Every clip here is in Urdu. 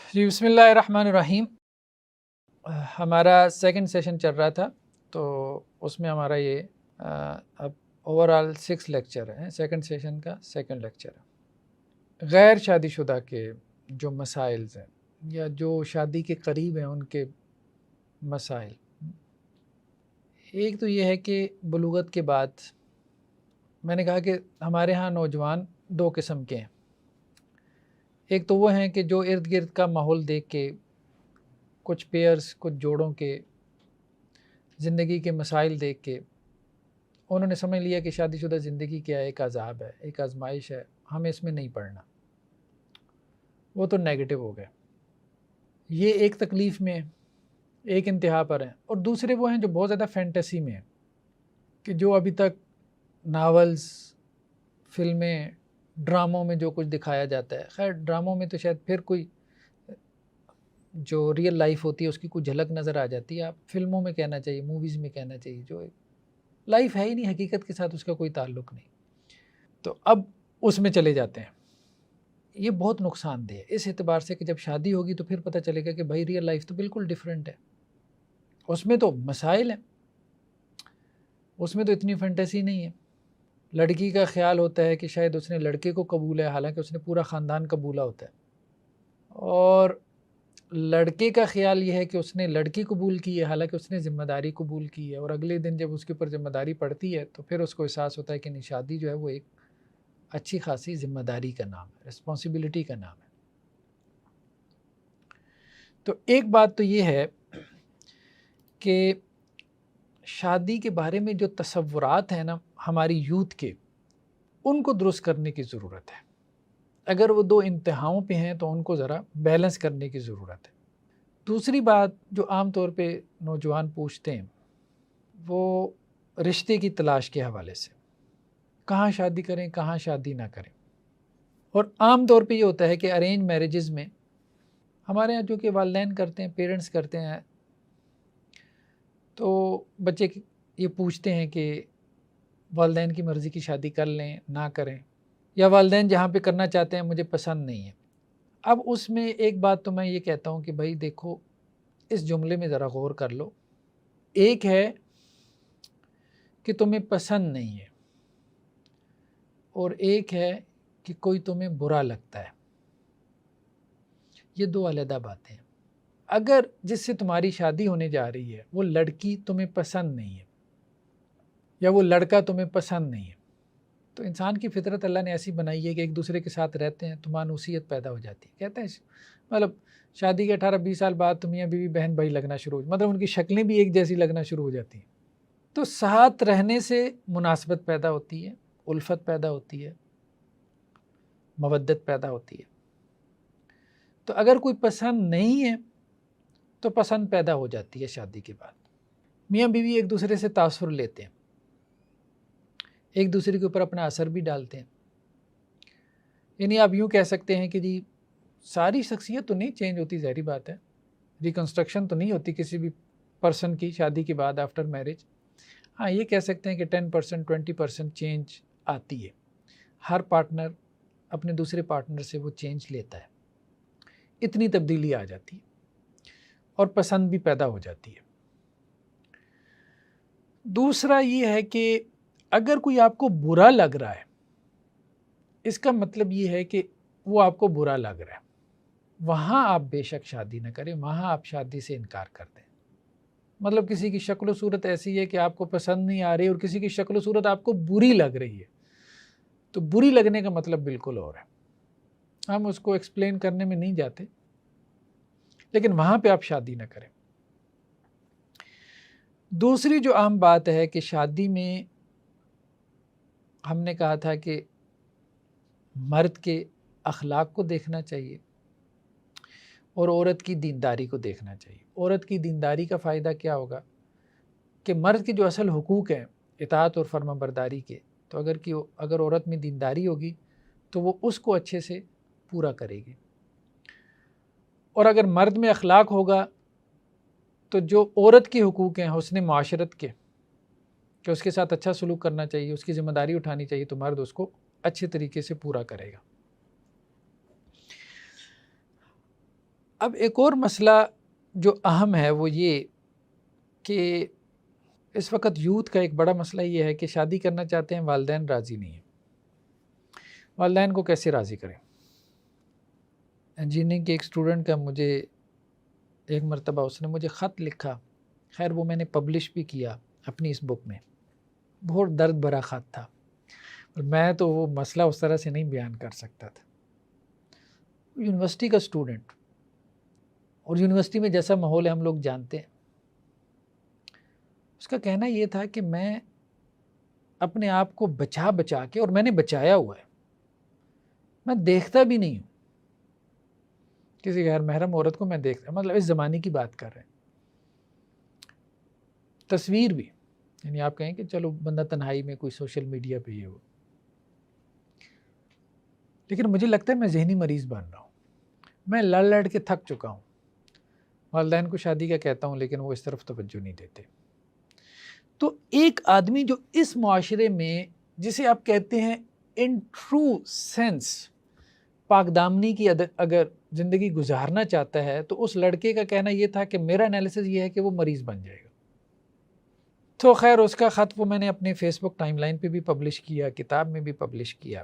جی بسم اللہ الرحمن الرحیم۔ ہمارا سیکنڈ سیشن چل رہا تھا، تو اس میں ہمارا یہ اب اوور آل 6 لیکچر ہیں۔ سیکنڈ سیشن کا سیکنڈ لیکچر ہے غیر شادی شدہ کے جو مسائل ہیں یا جو شادی کے قریب ہیں ان کے مسائل۔ ایک تو یہ ہے کہ بلوغت کے بعد میں نے کہا کہ ہمارے ہاں نوجوان دو قسم کے ہیں۔ ایک تو وہ ہیں کہ جو ارد گرد کا ماحول دیکھ کے کچھ پیئرز، کچھ جوڑوں کے زندگی کے مسائل دیکھ کے انہوں نے سمجھ لیا کہ شادی شدہ زندگی کیا ہے، ایک عذاب ہے، ایک آزمائش ہے، ہمیں اس میں نہیں پڑھنا، وہ تو نیگیٹو ہو گئے۔ یہ ایک تکلیف میں ایک انتہا پر ہیں، اور دوسرے وہ ہیں جو بہت زیادہ فینٹیسی میں ہیں، کہ جو ابھی تک ناولز، فلمیں، ڈراموں میں جو کچھ دکھایا جاتا ہے، خیر ڈراموں میں تو شاید پھر کوئی جو ریئل لائف ہوتی ہے اس کی کوئی جھلک نظر آ جاتی ہے، آپ فلموں میں کہنا چاہیے، موویز میں کہنا چاہیے، جو لائف ہے ہی نہیں، حقیقت کے ساتھ اس کا کوئی تعلق نہیں، تو اب اس میں چلے جاتے ہیں۔ یہ بہت نقصان دہ ہے اس اعتبار سے کہ جب شادی ہوگی تو پھر پتہ چلے گا کہ بھائی ریئل لائف تو بالکل ڈیفرنٹ ہے، اس میں تو مسائل ہیں، اس میں تو اتنی فینٹیسی نہیں ہے۔ لڑکی کا خیال ہوتا ہے کہ شاید اس نے لڑکے کو قبول ہے، حالانکہ اس نے پورا خاندان قبولہ ہوتا ہے، اور لڑکے کا خیال یہ ہے کہ اس نے لڑکی قبول کی ہے، حالانکہ اس نے ذمہ داری قبول کی ہے، اور اگلے دن جب اس کے اوپر ذمہ داری پڑتی ہے تو پھر اس کو احساس ہوتا ہے کہ نہیں، شادی جو ہے وہ ایک اچھی خاصی ذمہ داری کا نام ہے، رسپانسبلٹی کا نام ہے۔ تو ایک بات تو یہ ہے کہ شادی کے بارے میں جو تصورات ہیں نا ہماری یوتھ کے، ان کو درست کرنے کی ضرورت ہے۔ اگر وہ دو انتہاؤں پہ ہیں تو ان کو ذرا بیلنس کرنے کی ضرورت ہے۔ دوسری بات جو عام طور پہ نوجوان پوچھتے ہیں وہ رشتے کی تلاش کے حوالے سے، کہاں شادی کریں، کہاں شادی نہ کریں۔ اور عام طور پہ یہ ہوتا ہے کہ ارینج میرجز میں ہمارے یہاں جو کہ والدین کرتے ہیں، پیرنٹس کرتے ہیں، تو بچے یہ پوچھتے ہیں کہ والدین کی مرضی کی شادی کر لیں، نہ کریں، یا والدین جہاں پہ کرنا چاہتے ہیں مجھے پسند نہیں ہے۔ اب اس میں ایک بات تو میں یہ کہتا ہوں کہ بھائی دیکھو، اس جملے میں ذرا غور کر لو۔ ایک ہے کہ تمہیں پسند نہیں ہے، اور ایک ہے کہ کوئی تمہیں برا لگتا ہے۔ یہ دو علیحدہ باتیں ہیں۔ اگر جس سے تمہاری شادی ہونے جا رہی ہے وہ لڑکی تمہیں پسند نہیں ہے، یا وہ لڑکا تمہیں پسند نہیں ہے، تو انسان کی فطرت اللہ نے ایسی بنائی ہے کہ ایک دوسرے کے ساتھ رہتے ہیں تو مانوسیت پیدا ہو جاتی ہے۔ کہتے ہیں مطلب شادی کے 18-20 سال بعد تو میاں بیوی بہن بھائی لگنا شروع ہو، مطلب ان کی شکلیں بھی ایک جیسی لگنا شروع ہو جاتی ہیں، تو ساتھ رہنے سے مناسبت پیدا ہوتی ہے، الفت پیدا ہوتی ہے، مودت پیدا ہوتی ہے۔ تو اگر کوئی پسند نہیں ہے تو پسند پیدا ہو جاتی ہے شادی کے بعد۔ میاں بیوی ایک دوسرے سے تاثر لیتے ہیں، ایک دوسرے کے اوپر اپنا اثر بھی ڈالتے ہیں۔ یعنی آپ یوں کہہ سکتے ہیں کہ جی ساری شخصیت تو نہیں چینج ہوتی، ظاہری بات ہے، ریکنسٹرکشن تو نہیں ہوتی کسی بھی پرسن کی شادی کے بعد آفٹر میرج۔ ہاں یہ کہہ سکتے ہیں کہ 10% 20% چینج آتی ہے، ہر پارٹنر اپنے دوسرے پارٹنر سے وہ چینج لیتا ہے، اتنی تبدیلی آ جاتی ہے، اور پسند بھی پیدا ہو جاتی ہے۔ دوسرا یہ ہے کہ اگر کوئی آپ کو برا لگ رہا ہے، اس کا مطلب یہ ہے کہ وہ آپ کو برا لگ رہا ہے، وہاں آپ بے شک شادی نہ کریں، وہاں آپ شادی سے انکار کر دیں۔ مطلب کسی کی شکل و صورت ایسی ہے کہ آپ کو پسند نہیں آ رہی، اور کسی کی شکل و صورت آپ کو بری لگ رہی ہے، تو بری لگنے کا مطلب بالکل اور ہے، ہم اس کو ایکسپلین کرنے میں نہیں جاتے، لیکن وہاں پہ آپ شادی نہ کریں۔ دوسری جو عام بات ہے کہ شادی میں ہم نے کہا تھا کہ مرد کے اخلاق کو دیکھنا چاہیے اور عورت کی دینداری کو دیکھنا چاہیے۔ عورت کی دینداری کا فائدہ کیا ہوگا کہ مرد کے جو اصل حقوق ہیں اطاعت اور فرما برداری کے، تو اگر عورت میں دینداری ہوگی تو وہ اس کو اچھے سے پورا کرے گی، اور اگر مرد میں اخلاق ہوگا تو جو عورت کے حقوق ہیں حسن معاشرت کے، کہ اس کے ساتھ اچھا سلوک کرنا چاہیے، اس کی ذمہ داری اٹھانی چاہیے، تو مرد اس کو اچھے طریقے سے پورا کرے گا۔ اب ایک اور مسئلہ جو اہم ہے وہ یہ کہ اس وقت یوتھ کا ایک بڑا مسئلہ یہ ہے کہ شادی کرنا چاہتے ہیں، والدین راضی نہیں ہیں. والدین کو کیسے راضی کریں؟ انجینئرنگ کے ایک اسٹوڈنٹ کا مجھے ایک مرتبہ اس نے مجھے خط لکھا، خیر وہ میں نے پبلش بھی کیا اپنی اس بک میں. بہت درد بھرا خط تھا، میں تو وہ مسئلہ اس طرح سے نہیں بیان کر سکتا تھا. یونیورسٹی کا اسٹوڈنٹ، اور یونیورسٹی میں جیسا ماحول ہے ہم لوگ جانتے ہیں. اس کا کہنا یہ تھا کہ میں اپنے آپ کو بچا کے، اور میں نے بچایا ہوا ہے، میں دیکھتا بھی نہیں ہوں کسی غیر محرم عورت کو. میں دیکھتا، مطلب اس زمانے کی بات کر رہے ہیں. تصویر بھی، یعنی آپ کہیں کہ چلو بندہ تنہائی میں کوئی سوشل میڈیا پہ یہ ہو، لیکن مجھے لگتا ہے میں ذہنی مریض بن رہا ہوں. میں لڑ کے تھک چکا ہوں. والدین کو شادی کا کہتا ہوں لیکن وہ اس طرف توجہ نہیں دیتے. تو ایک آدمی جو اس معاشرے میں، جسے آپ کہتے ہیں ان ٹرو سینس پاک دامنی کی اگر زندگی گزارنا چاہتا ہے، تو اس لڑکے کا کہنا یہ تھا کہ میرا انالیسس یہ ہے کہ وہ مریض بن جائے گا. تو خیر اس کا خط وہ میں نے اپنے فیس بک ٹائم لائن پہ بھی پبلش کیا، کتاب میں بھی پبلش کیا.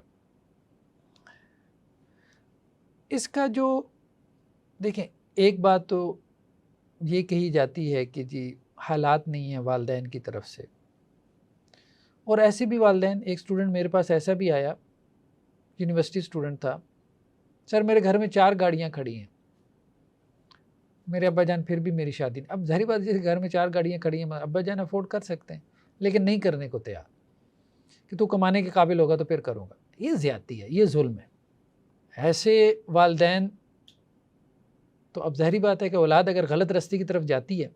اس کا جو دیکھیں، ایک بات تو یہ کہی جاتی ہے کہ جی حالات نہیں ہیں والدین کی طرف سے، اور ایسے بھی والدین. ایک اسٹوڈنٹ میرے پاس ایسا بھی آیا، یونیورسٹی اسٹوڈنٹ تھا، سر میرے گھر میں 4 گاڑیاں کھڑی ہیں، میرے ابا جان پھر بھی میری شادی نہیں. اب ظاہری بات جیسے گھر میں 4 گاڑیاں کھڑی ہیں، ابا جان افورڈ کر سکتے ہیں لیکن نہیں کرنے کو تیار کہ تو کمانے کے قابل ہوگا تو پھر کروں گا. یہ زیادتی ہے، یہ ظلم ہے. ایسے والدین تو اب ظاہری بات ہے کہ اولاد اگر غلط راستے کی طرف جاتی ہے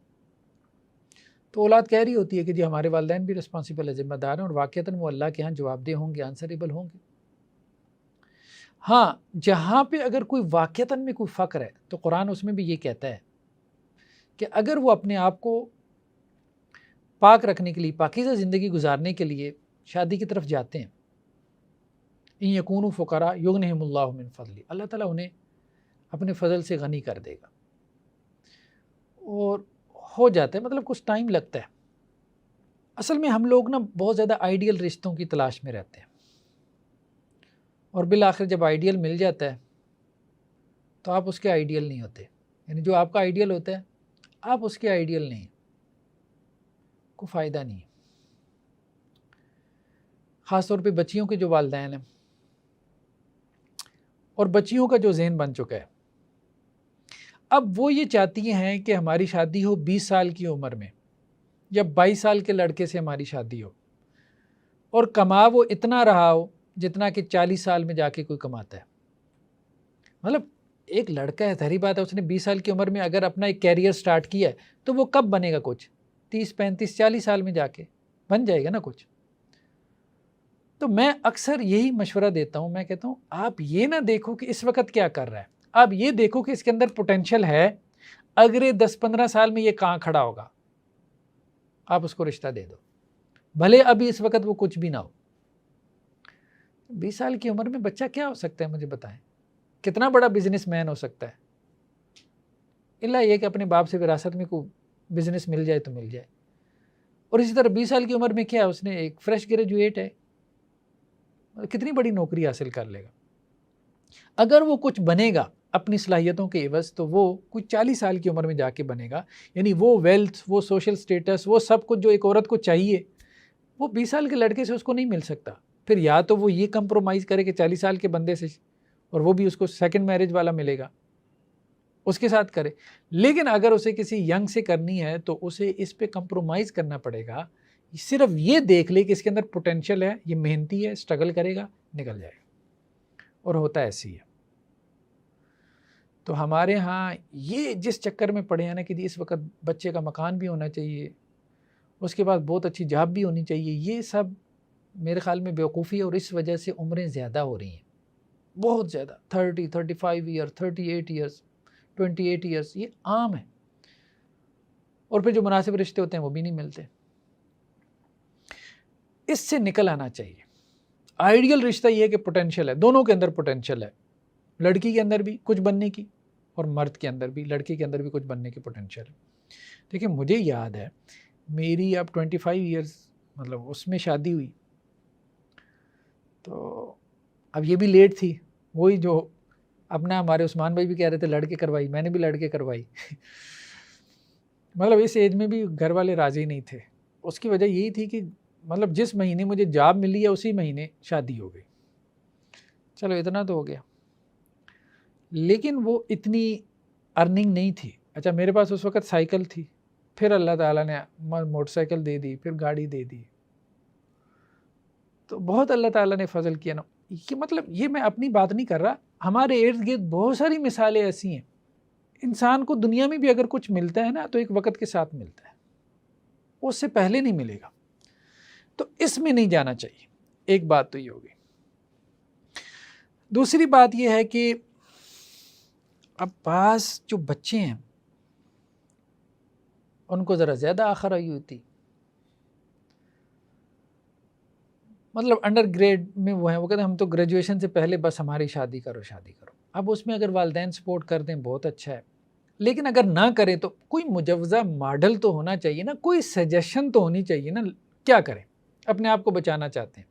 تو اولاد کہہ رہی ہوتی ہے کہ جی ہمارے والدین بھی رسپانسیبل ہے، ذمہ دار ہیں، اور واقعتاً وہ اللہ کے ہاں جواب دہ ہوں گے، آنسریبل ہوں گے. ہاں، جہاں پہ اگر کوئی واقعتاً میں کوئی فقر ہے تو قرآن اس میں بھی یہ کہتا ہے کہ اگر وہ اپنے آپ کو پاک رکھنے کے لیے، پاکیزہ زندگی گزارنے کے لیے شادی کی طرف جاتے ہیں، ان یکونوا فقراء یغنہم اللہ من فضلہ، اللہ تعالیٰ انہیں اپنے فضل سے غنی کر دے گا. اور ہو جاتا ہے، مطلب کچھ ٹائم لگتا ہے. اصل میں ہم لوگ نا بہت زیادہ آئیڈیل رشتوں کی تلاش میں رہتے ہیں، اور بالآخر جب آئیڈیل مل جاتا ہے تو آپ اس کے آئیڈیل نہیں ہوتے. یعنی جو آپ کا آئیڈیل ہوتا ہے آپ اس کے آئیڈیل نہیں، کوئی فائدہ نہیں. خاص طور پہ بچیوں کے جو والدین ہیں، اور بچیوں کا جو ذہن بن چکا ہے، اب وہ یہ چاہتی ہیں کہ ہماری شادی ہو 20 سال کی عمر میں، یا 22 سال کے لڑکے سے ہماری شادی ہو، اور کما وہ اتنا رہا ہو جتنا کہ 40 سال میں جا کے کوئی کماتا ہے. مطلب ایک لڑکا ہے، ظاہری بات ہے اس نے 20 سال کی عمر میں اگر اپنا ایک کیریئر سٹارٹ کیا ہے تو وہ کب بنے گا؟ کچھ 30 35 40 سال میں جا کے بن جائے گا نا کچھ. تو میں اکثر یہی مشورہ دیتا ہوں، میں کہتا ہوں آپ یہ نہ دیکھو کہ اس وقت کیا کر رہا ہے، آپ یہ دیکھو کہ اس کے اندر پوٹینشل ہے، اگلے 10-15 سال میں یہ کہاں کھڑا ہوگا، آپ اس کو رشتہ دے دو، بھلے ابھی اس وقت وہ کچھ بھی نہ ہو. 20 سال کی عمر میں بچہ کیا ہو سکتا ہے؟ مجھے بتائیں، کتنا بڑا بزنس مین ہو سکتا ہے؟ اللہ یہ کہ اپنے باپ سے وراثت میں کوئی بزنس مل جائے تو مل جائے. اور اسی طرح 20 سال کی عمر میں کیا اس نے ایک فریش گریجویٹ ہے، کتنی بڑی نوکری حاصل کر لے گا. اگر وہ کچھ بنے گا اپنی صلاحیتوں کے عوض تو وہ کچھ 40 سال کی عمر میں جا کے بنے گا. یعنی وہ ویلتھ، وہ سوشل سٹیٹس، وہ سب کچھ جو ایک عورت کو چاہیے وہ 20 سال کے لڑکے سے اس کو نہیں مل سکتا. پھر یا تو وہ یہ کمپرومائز کرے کہ 40 سال کے بندے سے، اور وہ بھی اس کو سیکنڈ میرج والا ملے گا، اس کے ساتھ کرے. لیکن اگر اسے کسی ینگ سے کرنی ہے تو اسے اس پہ کمپرومائز کرنا پڑے گا. صرف یہ دیکھ لے کہ اس کے اندر پوٹینشل ہے، یہ محنتی ہے، اسٹرگل کرے گا، نکل جائے گا. اور ہوتا ایسی ہے. تو ہمارے ہاں یہ جس چکر میں پڑے ہیں نا کہ اس وقت بچے کا مکان بھی ہونا چاہیے، اس کے بعد بہت اچھی جاب بھی ہونی چاہیے، یہ سب میرے خیال میں بیوقوفی ہے. اور اس وجہ سے عمریں زیادہ ہو رہی ہیں، بہت زیادہ، 30 35 ایئر، 38 ایئرس، 28 ایئرس، یہ عام ہے. اور پھر جو مناسب رشتے ہوتے ہیں وہ بھی نہیں ملتے. اس سے نکل آنا چاہیے. آئیڈیل رشتہ یہ ہے کہ پوٹینشل ہے، دونوں کے اندر پوٹینشل ہے، لڑکی کے اندر بھی کچھ بننے کی اور مرد کے اندر بھی، لڑکے کے اندر بھی کچھ بننے کی پوٹینشیل ہے. دیکھیں مجھے یاد ہے میری اب 25 ایئرس مطلب اس میں شادی ہوئی، تو اب یہ بھی لیٹ تھی، وہی جو اپنا ہمارے عثمان بھائی بھی کہہ رہے تھے لڑکے کروائی، میں نے بھی لڑکے کروائی. مطلب اس ایج میں بھی گھر والے راضی نہیں تھے. اس کی وجہ یہی تھی کہ مطلب جس مہینے مجھے جاب ملی ہے اسی مہینے شادی ہو گئی. چلو اتنا تو ہو گیا، لیکن وہ اتنی ارننگ نہیں تھی. اچھا میرے پاس اس وقت سائیکل تھی، پھر اللہ تعالیٰ نے موٹر سائیکل دے دی، پھر گاڑی دے دی. تو بہت اللہ تعالیٰ نے فضل کیا نا. یہ مطلب یہ میں اپنی بات نہیں کر رہا، ہمارے ارد گرد بہت ساری مثالیں ایسی ہیں. انسان کو دنیا میں بھی اگر کچھ ملتا ہے نا تو ایک وقت کے ساتھ ملتا ہے، وہ اس سے پہلے نہیں ملے گا. تو اس میں نہیں جانا چاہیے. ایک بات تو یہ ہوگی. دوسری بات یہ ہے کہ اب بعض جو بچے ہیں ان کو ذرا زیادہ آخر آئی ہوتی، مطلب انڈر گریڈ میں وہ ہیں، وہ کہتے ہیں ہم تو گریجویشن سے پہلے بس ہماری شادی کرو شادی کرو. اب اس میں اگر والدین سپورٹ کر دیں بہت اچھا ہے، لیکن اگر نہ کریں تو کوئی مجوزہ ماڈل تو ہونا چاہیے نا، کوئی سجیشن تو ہونی چاہیے نا. کیا کریں؟ اپنے آپ کو بچانا چاہتے ہیں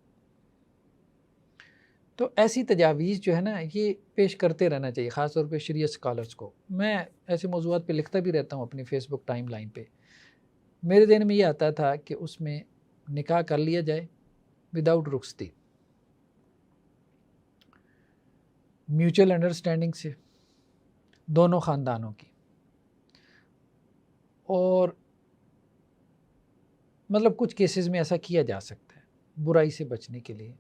تو ایسی تجاویز جو ہے نا یہ پیش کرتے رہنا چاہیے، خاص طور پہ شریعت اسکالرس کو. میں ایسے موضوعات پہ لکھتا بھی رہتا ہوں اپنی فیس بک ٹائم لائن پہ. میرے ذہن میں یہ آتا تھا کہ اس میں نکاح کر لیا جائے وداؤٹ رخصتی، میوچل انڈرسٹینڈنگ سے دونوں خاندانوں کی، اور مطلب کچھ کیسز میں ایسا کیا جا سکتا ہے برائی سے بچنے کے لیے.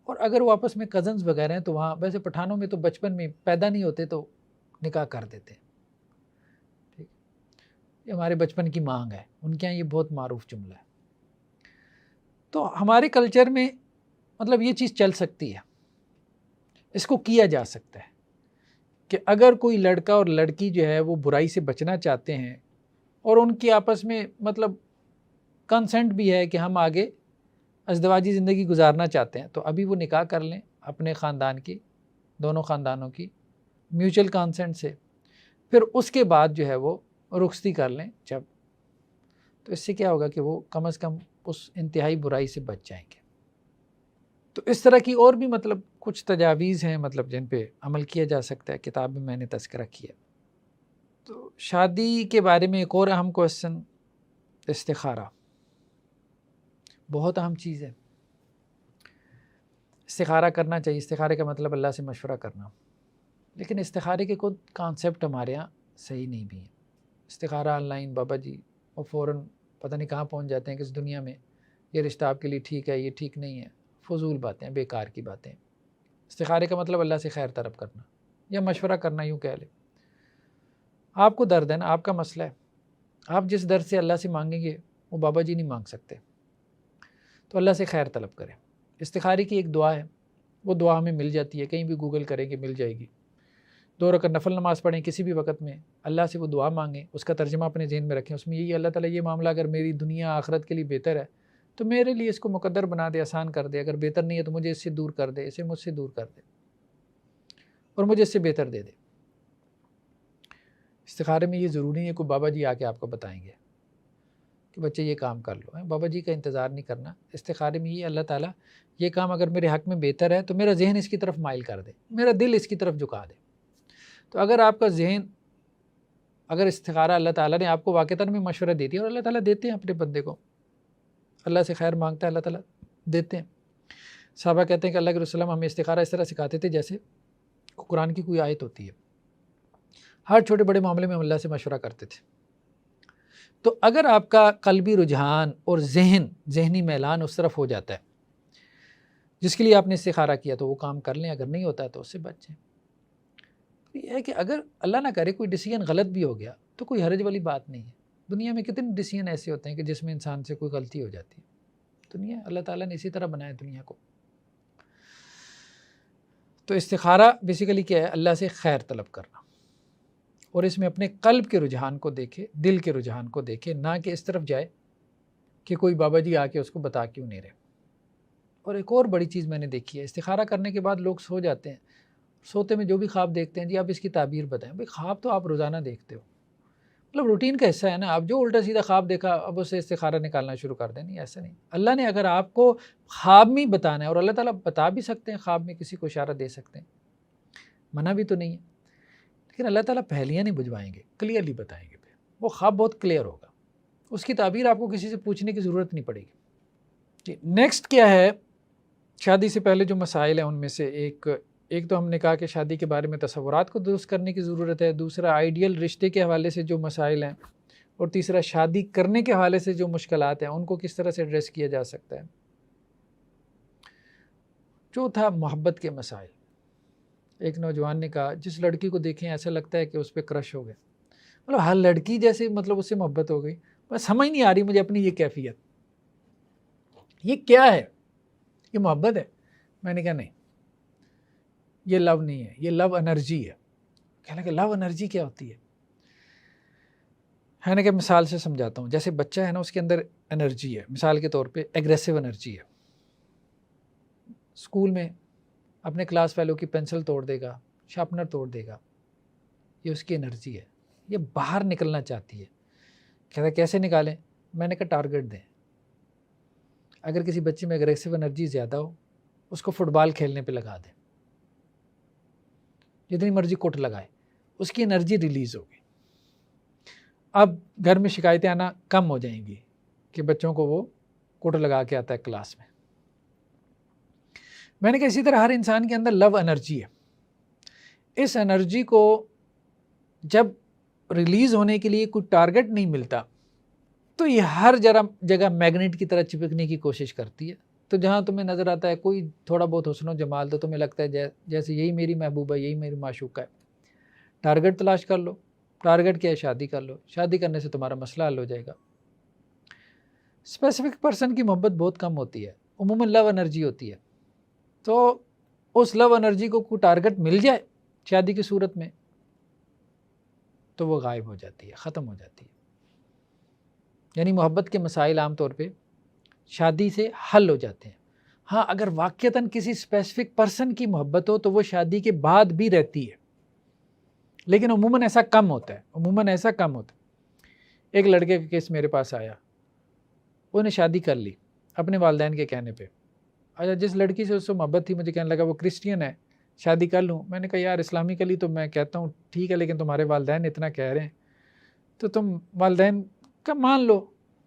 اور اگر وہ آپس میں کزنز وغیرہ ہیں تو وہاں ویسے پٹھانوں میں تو بچپن میں پیدا نہیں ہوتے تو نکاح کر دیتے ہیں. ٹھیک، یہ ہمارے بچپن کی مانگ ہے، ان کے یہاں یہ بہت معروف جملہ ہے. تو ہمارے کلچر میں مطلب یہ چیز چل سکتی ہے، اس کو کیا جا سکتا ہے کہ اگر کوئی لڑکا اور لڑکی جو ہے وہ برائی سے بچنا چاہتے ہیں اور ان کی آپس میں مطلب کنسنٹ بھی ہے کہ ہم آگے ازدواجی زندگی گزارنا چاہتے ہیں، تو ابھی وہ نکاح کر لیں اپنے خاندان کی، دونوں خاندانوں کی میوچل کانسنٹ سے. پھر اس کے بعد جو ہے وہ رخصتی کر لیں جب. تو اس سے کیا ہوگا کہ وہ کم از کم اس انتہائی برائی سے بچ جائیں گے. تو اس طرح کی اور بھی مطلب کچھ تجاویز ہیں مطلب جن پہ عمل کیا جا سکتا ہے، کتاب میں نے تذکرہ کیا. تو شادی کے بارے میں ایک اور اہم کویسچن استخارہ، بہت اہم چیز ہے. استخارہ کرنا چاہیے. استخارے کا مطلب اللہ سے مشورہ کرنا، لیکن استخارے کے کوئی کانسیپٹ ہمارے ہاں صحیح نہیں بھی ہیں. استخارہ آن لائن بابا جی اور فوراً پتہ نہیں کہاں پہنچ جاتے ہیں کہ اس دنیا میں یہ رشتہ آپ کے لیے ٹھیک ہے، یہ ٹھیک نہیں ہے. فضول باتیں، بیکار کی باتیں. استخارے کا مطلب اللہ سے خیر طلب کرنا یا مشورہ کرنا، یوں کہہ لیں. آپ کو درد ہے نا، آپ کا مسئلہ ہے، آپ جس درد سے اللہ سے مانگیں گے وہ بابا جی نہیں مانگ سکتے. تو اللہ سے خیر طلب کریں. استخارے کی ایک دعا ہے، وہ دعا ہمیں مل جاتی ہے، کہیں بھی گوگل کریں گے مل جائے گی. 2 رکعت نفل نماز پڑھیں کسی بھی وقت میں، اللہ سے وہ دعا مانگیں، اس کا ترجمہ اپنے ذہن میں رکھیں. اس میں یہی اللہ تعالیٰ یہ معاملہ اگر میری دنیا آخرت کے لیے بہتر ہے تو میرے لیے اس کو مقدر بنا دے، آسان کر دے. اگر بہتر نہیں ہے تو مجھے اس سے دور کر دے، اسے مجھ سے دور کر دے اور مجھے اس سے بہتر دے دے. استخارے میں یہ ضروری ہے کوئی بابا جی آ کے آپ کو بتائیں گے کہ بچے یہ کام کر لو. بابا جی کا انتظار نہیں کرنا. استخارے میں یہ اللہ تعالیٰ یہ کام اگر میرے حق میں بہتر ہے تو میرا ذہن اس کی طرف مائل کر دے، میرا دل اس کی طرف جھکا دے. تو اگر آپ کا ذہن، اگر استخارہ اللہ تعالیٰ نے آپ کو واقعتاً میں مشورہ دیتی ہے، اور اللہ تعالیٰ دیتے ہیں اپنے بندے کو، اللہ سے خیر مانگتا ہے اللہ تعالیٰ دیتے ہیں. صحابہ کہتے ہیں کہ اللہ کے رسول ہمیں استخارہ اس طرح سکھاتے تھے جیسے قرآن کی کوئی آیت ہوتی ہے. ہر چھوٹے بڑے معاملے میں ہم اللہ سے مشورہ کرتے تھے. تو اگر آپ کا قلبی رجحان اور ذہنی میلان اس طرف ہو جاتا ہے جس کے لیے آپ نے استخارہ کیا تو وہ کام کر لیں، اگر نہیں ہوتا ہے تو اس سے بچ جائیں. یہ ہے کہ اگر اللہ نہ کرے کوئی ڈیسیجن غلط بھی ہو گیا تو کوئی حرج والی بات نہیں ہے. دنیا میں کتنے ڈیسیجن ایسے ہوتے ہیں کہ جس میں انسان سے کوئی غلطی ہو جاتی ہے. دنیا اللہ تعالیٰ نے اسی طرح بنایا دنیا کو. تو استخارہ بیسیکلی کیا ہے؟ اللہ سے خیر طلب کرنا، اور اس میں اپنے قلب کے رجحان کو دیکھے، دل کے رجحان کو دیکھے، نہ کہ اس طرف جائے کہ کوئی بابا جی آ کے اس کو بتا کیوں نہیں رہے. اور ایک اور بڑی چیز میں نے دیکھی ہے، استخارہ کرنے کے بعد لوگ سو جاتے ہیں سوتے میں جو بھی خواب دیکھتے ہیں جی آپ اس کی تعبیر بتائیں. بھائی خواب تو آپ روزانہ دیکھتے ہو, مطلب روٹین کا حصہ ہے نا. آپ جو الٹا سیدھا خواب دیکھا اب اسے استخارہ نکالنا شروع کر دیں, نہیں ایسا نہیں. اللہ نے اگر آپ کو خواب میں بتانا ہے, اور اللہ تعالیٰ بتا بھی سکتے ہیں خواب میں, کسی کو اشارہ دے سکتے ہیں, منع بھی تو نہیں ہے, لیکن اللہ تعالیٰ پہلیاں نہیں بجوائیں گے, کلیئرلی بتائیں گے. وہ خواب بہت کلیئر ہوگا, اس کی تعبیر آپ کو کسی سے پوچھنے کی ضرورت نہیں پڑے گی. جی نیکسٹ کیا ہے, شادی سے پہلے جو مسائل ہیں ان میں سے ایک تو ہم نے کہا کہ شادی کے بارے میں تصورات کو درست کرنے کی ضرورت ہے. دوسرا آئیڈیل رشتے کے حوالے سے جو مسائل ہیں, اور تیسرا شادی کرنے کے حوالے سے جو مشکلات ہیں ان کو کس طرح سے ایڈریس کیا جا سکتا ہے. چوتھا محبت کے مسائل. ایک نوجوان نے کہا جس لڑکی کو دیکھیں ایسا لگتا ہے کہ اس پہ کرش ہو گیا, مطلب ہر لڑکی جیسے مطلب اس سے محبت ہو گئی, بس سمجھ نہیں آ رہی مجھے اپنی یہ کیفیت, یہ کیا ہے, یہ محبت ہے؟ میں نے کہا نہیں, یہ لو نہیں ہے, یہ لو انرجی ہے. کہنے کہ لو انرجی کیا ہوتی ہے؟ ہے نا کہ مثال سے سمجھاتا ہوں. جیسے بچہ ہے نا, اس کے اندر انرجی ہے, مثال کے طور پہ ایگریسو انرجی ہے. اسکول میں اپنے کلاس فیلو کی پینسل توڑ دے گا, شارپنر توڑ دے گا, یہ اس کی انرجی ہے, یہ باہر نکلنا چاہتی ہے. کہتا ہے کیسے نکالیں؟ میں نے کہا ٹارگٹ دیں. اگر کسی بچے میں ایگریسو انرجی زیادہ ہو, اس کو فٹ بال کھیلنے پہ لگا دیں, جتنی مرضی کوٹ لگائے, اس کی انرجی ریلیز ہوگی. اب گھر میں شکایتیں آنا کم ہو جائیں گی کہ بچوں کو وہ کوٹ لگا کے آتا ہے کلاس میں. میں نے کہا اسی طرح ہر انسان کے اندر لو انرجی ہے. اس انرجی کو جب ریلیز ہونے کے لیے کوئی ٹارگٹ نہیں ملتا تو یہ ہر جگہ میگنیٹ کی طرح چپکنے کی کوشش کرتی ہے. تو جہاں تمہیں نظر آتا ہے کوئی تھوڑا بہت حسن و جمال, تو تمہیں لگتا ہے جیسے یہی میری محبوبہ, یہی میری معشوقہ ہے. ٹارگٹ تلاش کر لو. ٹارگٹ کیا ہے؟ شادی کر لو. شادی کرنے سے تمہارا مسئلہ حل ہو جائے گا. اسپیسیفک پرسن کی محبت بہت کم ہوتی ہے, عموماً لو انرجی ہوتی ہے. تو اس لو انرجی کو کوئی ٹارگٹ مل جائے شادی کی صورت میں تو وہ غائب ہو جاتی ہے, ختم ہو جاتی ہے. یعنی محبت کے مسائل عام طور پہ شادی سے حل ہو جاتے ہیں. ہاں اگر واقعتاً کسی اسپیسیفک پرسن کی محبت ہو تو وہ شادی کے بعد بھی رہتی ہے, لیکن عموماً ایسا کم ہوتا ہے. ایک لڑکے کا کیس میرے پاس آیا, وہ نے شادی کر لی اپنے والدین کے کہنے پہ. اچھا جس لڑکی سے اس سے محبت تھی, مجھے کہنے لگا وہ کرسچین ہے, شادی کر لوں. میں نے کہا یار اسلامکلی تو میں کہتا ہوں ٹھیک ہے, لیکن تمہارے والدین اتنا کہہ رہے ہیں تو تم والدین کا مان لو,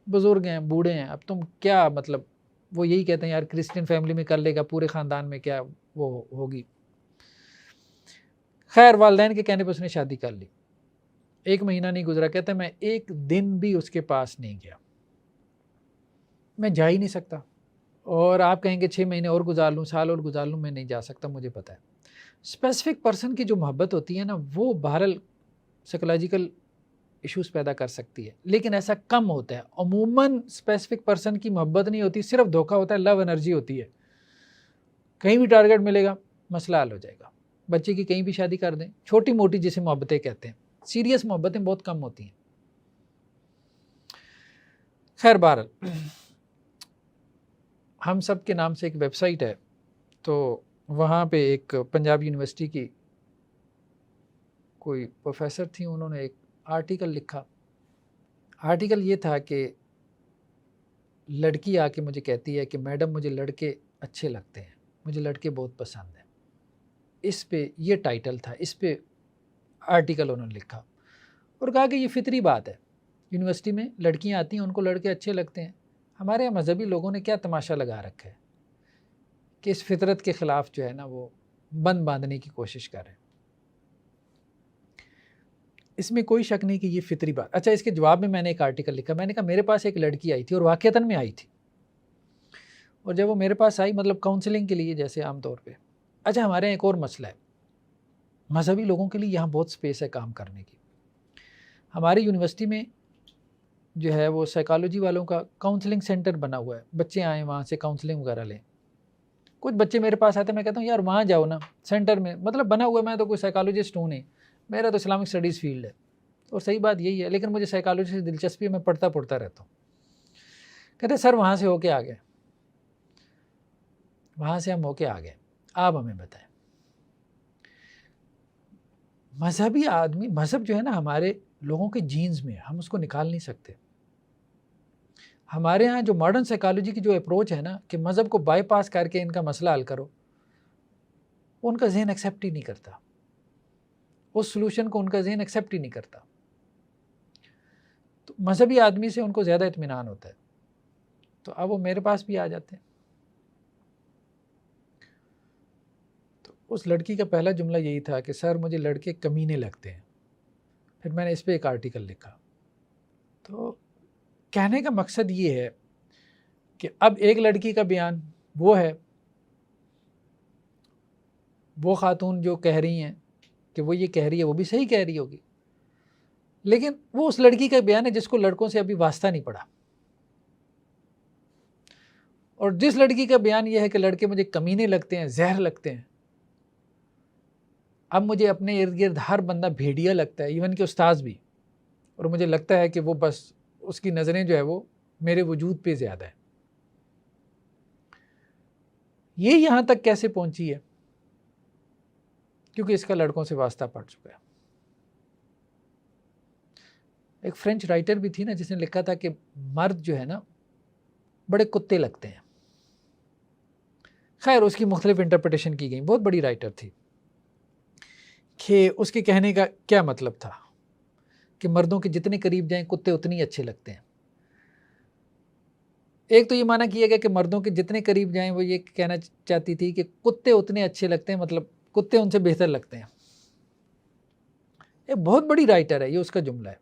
بزرگ ہیں, بوڑھے ہیں, اب تم کیا مطلب, وہ یہی کہتے ہیں یار کرسچین فیملی میں کر لے گا, پورے خاندان میں کیا وہ ہوگی. خیر والدین کے کہنے پہ اس نے شادی کر لی. 1 مہینہ نہیں گزرا, کہتا ہے میں ایک دن بھی اس کے پاس نہیں گیا, میں جا ہی نہیں سکتا. اور آپ کہیں گے 6 مہینے اور گزار لوں, سال اور گزار لوں, میں نہیں جا سکتا, مجھے پتہ ہے. اسپیسیفک پرسن کی جو محبت ہوتی ہے نا, وہ بہرحال سائیکولوجیکل ایشوز پیدا کر سکتی ہے, لیکن ایسا کم ہوتا ہے. عموماً اسپیسیفک پرسن کی محبت نہیں ہوتی, صرف دھوکہ ہوتا ہے, لو انرجی ہوتی ہے. کہیں بھی ٹارگٹ ملے گا مسئلہ حل ہو جائے گا. بچے کی کہیں بھی شادی کر دیں, چھوٹی موٹی جسے محبتیں کہتے ہیں, سیریس محبتیں بہت کم ہوتی ہیں. خیر بہرحال ہم سب کے نام سے ایک ویب سائٹ ہے, تو وہاں پہ ایک پنجاب یونیورسٹی کی کوئی پروفیسر تھی, انہوں نے ایک آرٹیکل لکھا. آرٹیکل یہ تھا کہ لڑکی آ کے مجھے کہتی ہے کہ میڈم مجھے لڑکے اچھے لگتے ہیں, مجھے لڑکے بہت پسند ہیں. اس پہ یہ ٹائٹل تھا, اس پہ آرٹیکل انہوں نے لکھا اور کہا کہ یہ فطری بات ہے, یونیورسٹی میں لڑکیاں آتی ہیں, ان کو لڑکے اچھے لگتے ہیں. ہمارے یہاں مذہبی لوگوں نے کیا تماشا لگا رکھا ہے کہ اس فطرت کے خلاف جو ہے نا وہ بند باندھنے کی کوشش کر رہے ہیں. اس میں کوئی شک نہیں کہ یہ فطری بات. اچھا اس کے جواب میں نے ایک آرٹیکل لکھا, میں نے کہا میرے پاس ایک لڑکی آئی تھی اور واقعتاً میں آئی تھی, اور جب وہ میرے پاس آئی مطلب کاؤنسلنگ کے لیے جیسے عام طور پہ. اچھا ہمارے یہاں ایک اور مسئلہ ہے, مذہبی لوگوں کے لیے یہاں بہت سپیس ہے کام کرنے کی. ہماری یونیورسٹی میں جو ہے وہ سائیکالوجی والوں کا کاؤنسلنگ سینٹر بنا ہوا ہے, بچے آئیں وہاں سے کاؤنسلنگ وغیرہ لیں. کچھ بچے میرے پاس آتے ہیں, میں کہتا ہوں یار وہاں جاؤ نا سینٹر میں, مطلب بنا ہوا ہے, میں تو کوئی سائیکالوجسٹ ہوں نہیں, میرا تو اسلامک اسٹڈیز فیلڈ ہے, اور صحیح بات یہی ہے, لیکن مجھے سائیکالوجی سے دلچسپی ہے, میں پڑھتا رہتا ہوں. کہتے سر وہاں سے ہو کے آ گئے, وہاں سے ہم ہو کے آ گئے, آپ ہمیں بتائیں. مذہبی آدمی، مذہب جو ہے نا ہمارے لوگوں کے جینز میں، ہم اس کو نکال نہیں سکتے. ہمارے ہاں جو ماڈرن سائیکالوجی کی جو اپروچ ہے نا کہ مذہب کو بائی پاس کر کے ان کا مسئلہ حل کرو، وہ ان کا ذہن ایکسیپٹ ہی نہیں کرتا، اس سلوشن کو ان کا ذہن ایکسیپٹ ہی نہیں کرتا. تو مذہبی آدمی سے ان کو زیادہ اطمینان ہوتا ہے، تو اب وہ میرے پاس بھی آ جاتے ہیں. تو اس لڑکی کا پہلا جملہ یہی تھا کہ سر مجھے لڑکے کمینے لگتے ہیں. پھر میں نے اس پہ ایک آرٹیکل لکھا. تو کہنے کا مقصد یہ ہے کہ اب ایک لڑکی کا بیان وہ ہے، وہ خاتون جو کہہ رہی ہیں کہ وہ یہ کہہ رہی ہے، وہ بھی صحیح کہہ رہی ہوگی، لیکن وہ اس لڑکی کا بیان ہے جس کو لڑکوں سے ابھی واسطہ نہیں پڑا. اور جس لڑکی کا بیان یہ ہے کہ لڑکے مجھے کمینے لگتے ہیں، زہر لگتے ہیں، اب مجھے اپنے ارد گرد ہر بندہ بھیڑیا لگتا ہے، ایون کہ استاذ بھی، اور مجھے لگتا ہے کہ وہ بس اس کی نظریں جو ہے وہ میرے وجود پہ زیادہ ہے. یہ یہاں تک کیسے پہنچی ہے؟ کیونکہ اس کا لڑکوں سے واسطہ پڑ چکا ہے. ایک فرینچ رائٹر بھی تھی نا جس نے لکھا تھا کہ مرد جو ہے نا بڑے کتے لگتے ہیں. خیر اس کی مختلف انٹرپریٹیشن کی گئی، بہت بڑی رائٹر تھی. کہ اس کے کہنے کا کیا مطلب تھا کہ مردوں کے جتنے قریب جائیں کتے اتنے ہی اچھے لگتے ہیں. ایک تو یہ معنی کیا گیا کہ مردوں کے جتنے قریب جائیں، وہ یہ کہنا چاہتی تھی کہ کتے اتنے اچھے لگتے ہیں، مطلب کتے ان سے بہتر لگتے ہیں. ایک بہت بڑی رائٹر ہے، یہ اس کا جملہ ہے.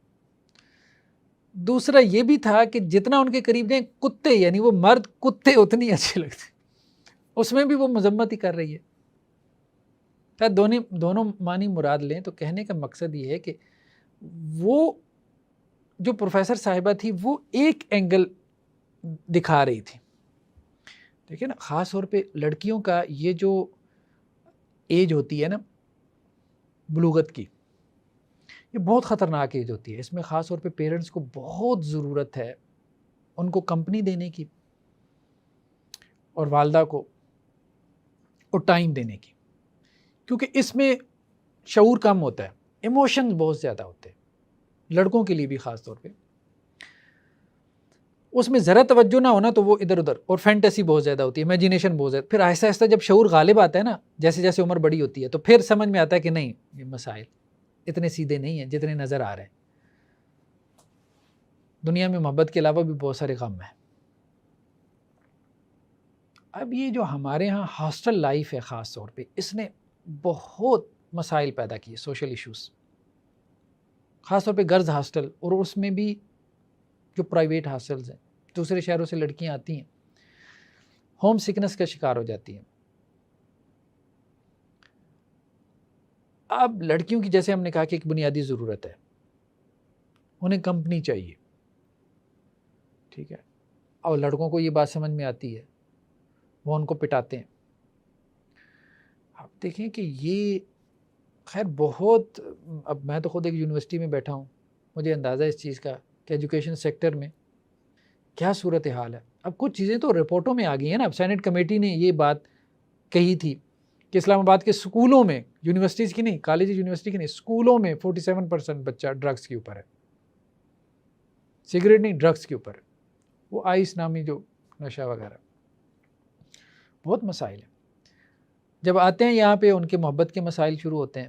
دوسرا یہ بھی تھا کہ جتنا ان کے قریب جائیں کتے، یعنی وہ مرد کتے اتنے ہی اچھے لگتے ہیں. اس میں بھی وہ مذمت ہی کر رہی ہے. دونوں معنی مراد لیں تو کہنے کا مقصد یہ ہے کہ وہ جو پروفیسر صاحبہ تھی وہ ایک اینگل دکھا رہی تھی. دیکھیں نا، خاص طور پہ لڑکیوں کا یہ جو ایج ہوتی ہے نا بلوغت کی، یہ بہت خطرناک ایج ہوتی ہے. اس میں خاص طور پہ پیرنٹس کو بہت ضرورت ہے ان کو کمپنی دینے کی، اور والدہ کو اور ٹائم دینے کی، کیونکہ اس میں شعور کم ہوتا ہے، ایموشنز بہت زیادہ ہوتے ہیں لڑکوں کے لیے بھی خاص طور پہ. اس میں ذرا توجہ نہ ہونا تو وہ ادھر ادھر، اور فینٹیسی بہت زیادہ ہوتی ہے، امیجینیشن بہت زیادہ. پھر آہستہ آہستہ جب شعور غالب آتا ہے نا، جیسے جیسے عمر بڑی ہوتی ہے، تو پھر سمجھ میں آتا ہے کہ نہیں، یہ مسائل اتنے سیدھے نہیں ہیں جتنے نظر آ رہے ہیں. دنیا میں محبت کے علاوہ بھی بہت سارے غم ہیں. اب یہ جو ہمارے ہاں ہاسٹل لائف ہے خاص طور پہ، اس نے بہت مسائل پیدا کیے، سوشل ایشوز، خاص طور پہ گرلز ہاسٹل، اور اس میں بھی جو پرائیویٹ ہاسٹلز ہیں، دوسرے شہروں سے لڑکیاں آتی ہیں، ہوم سکنس کا شکار ہو جاتی ہیں. اب لڑکیوں کی جیسے ہم نے کہا کہ ایک بنیادی ضرورت ہے، انہیں کمپنی چاہیے، ٹھیک ہے، اور لڑکوں کو یہ بات سمجھ میں آتی ہے، وہ ان کو پٹاتے ہیں. آپ دیکھیں کہ یہ خیر بہت، اب میں تو خود ایک یونیورسٹی میں بیٹھا ہوں، مجھے اندازہ اس چیز کا کہ ایجوکیشن سیکٹر میں کیا صورتحال ہے. اب کچھ چیزیں تو رپورٹوں میں آ گئی ہیں نا. اب سینٹ کمیٹی نے یہ بات کہی تھی کہ اسلام آباد کے اسکولوں میں، یونیورسٹیز کی نہیں، کالج یونیورسٹی کی نہیں، اسکولوں میں 47% بچہ ڈرگس کے اوپر ہے، سگریٹ نہیں، ڈرگس کے اوپر ہے، وہ آئس نامی جو نشہ وغیرہ. بہت مسائل ہیں. جب آتے ہیں یہاں پہ ان کے محبت کے مسائل شروع ہوتے ہیں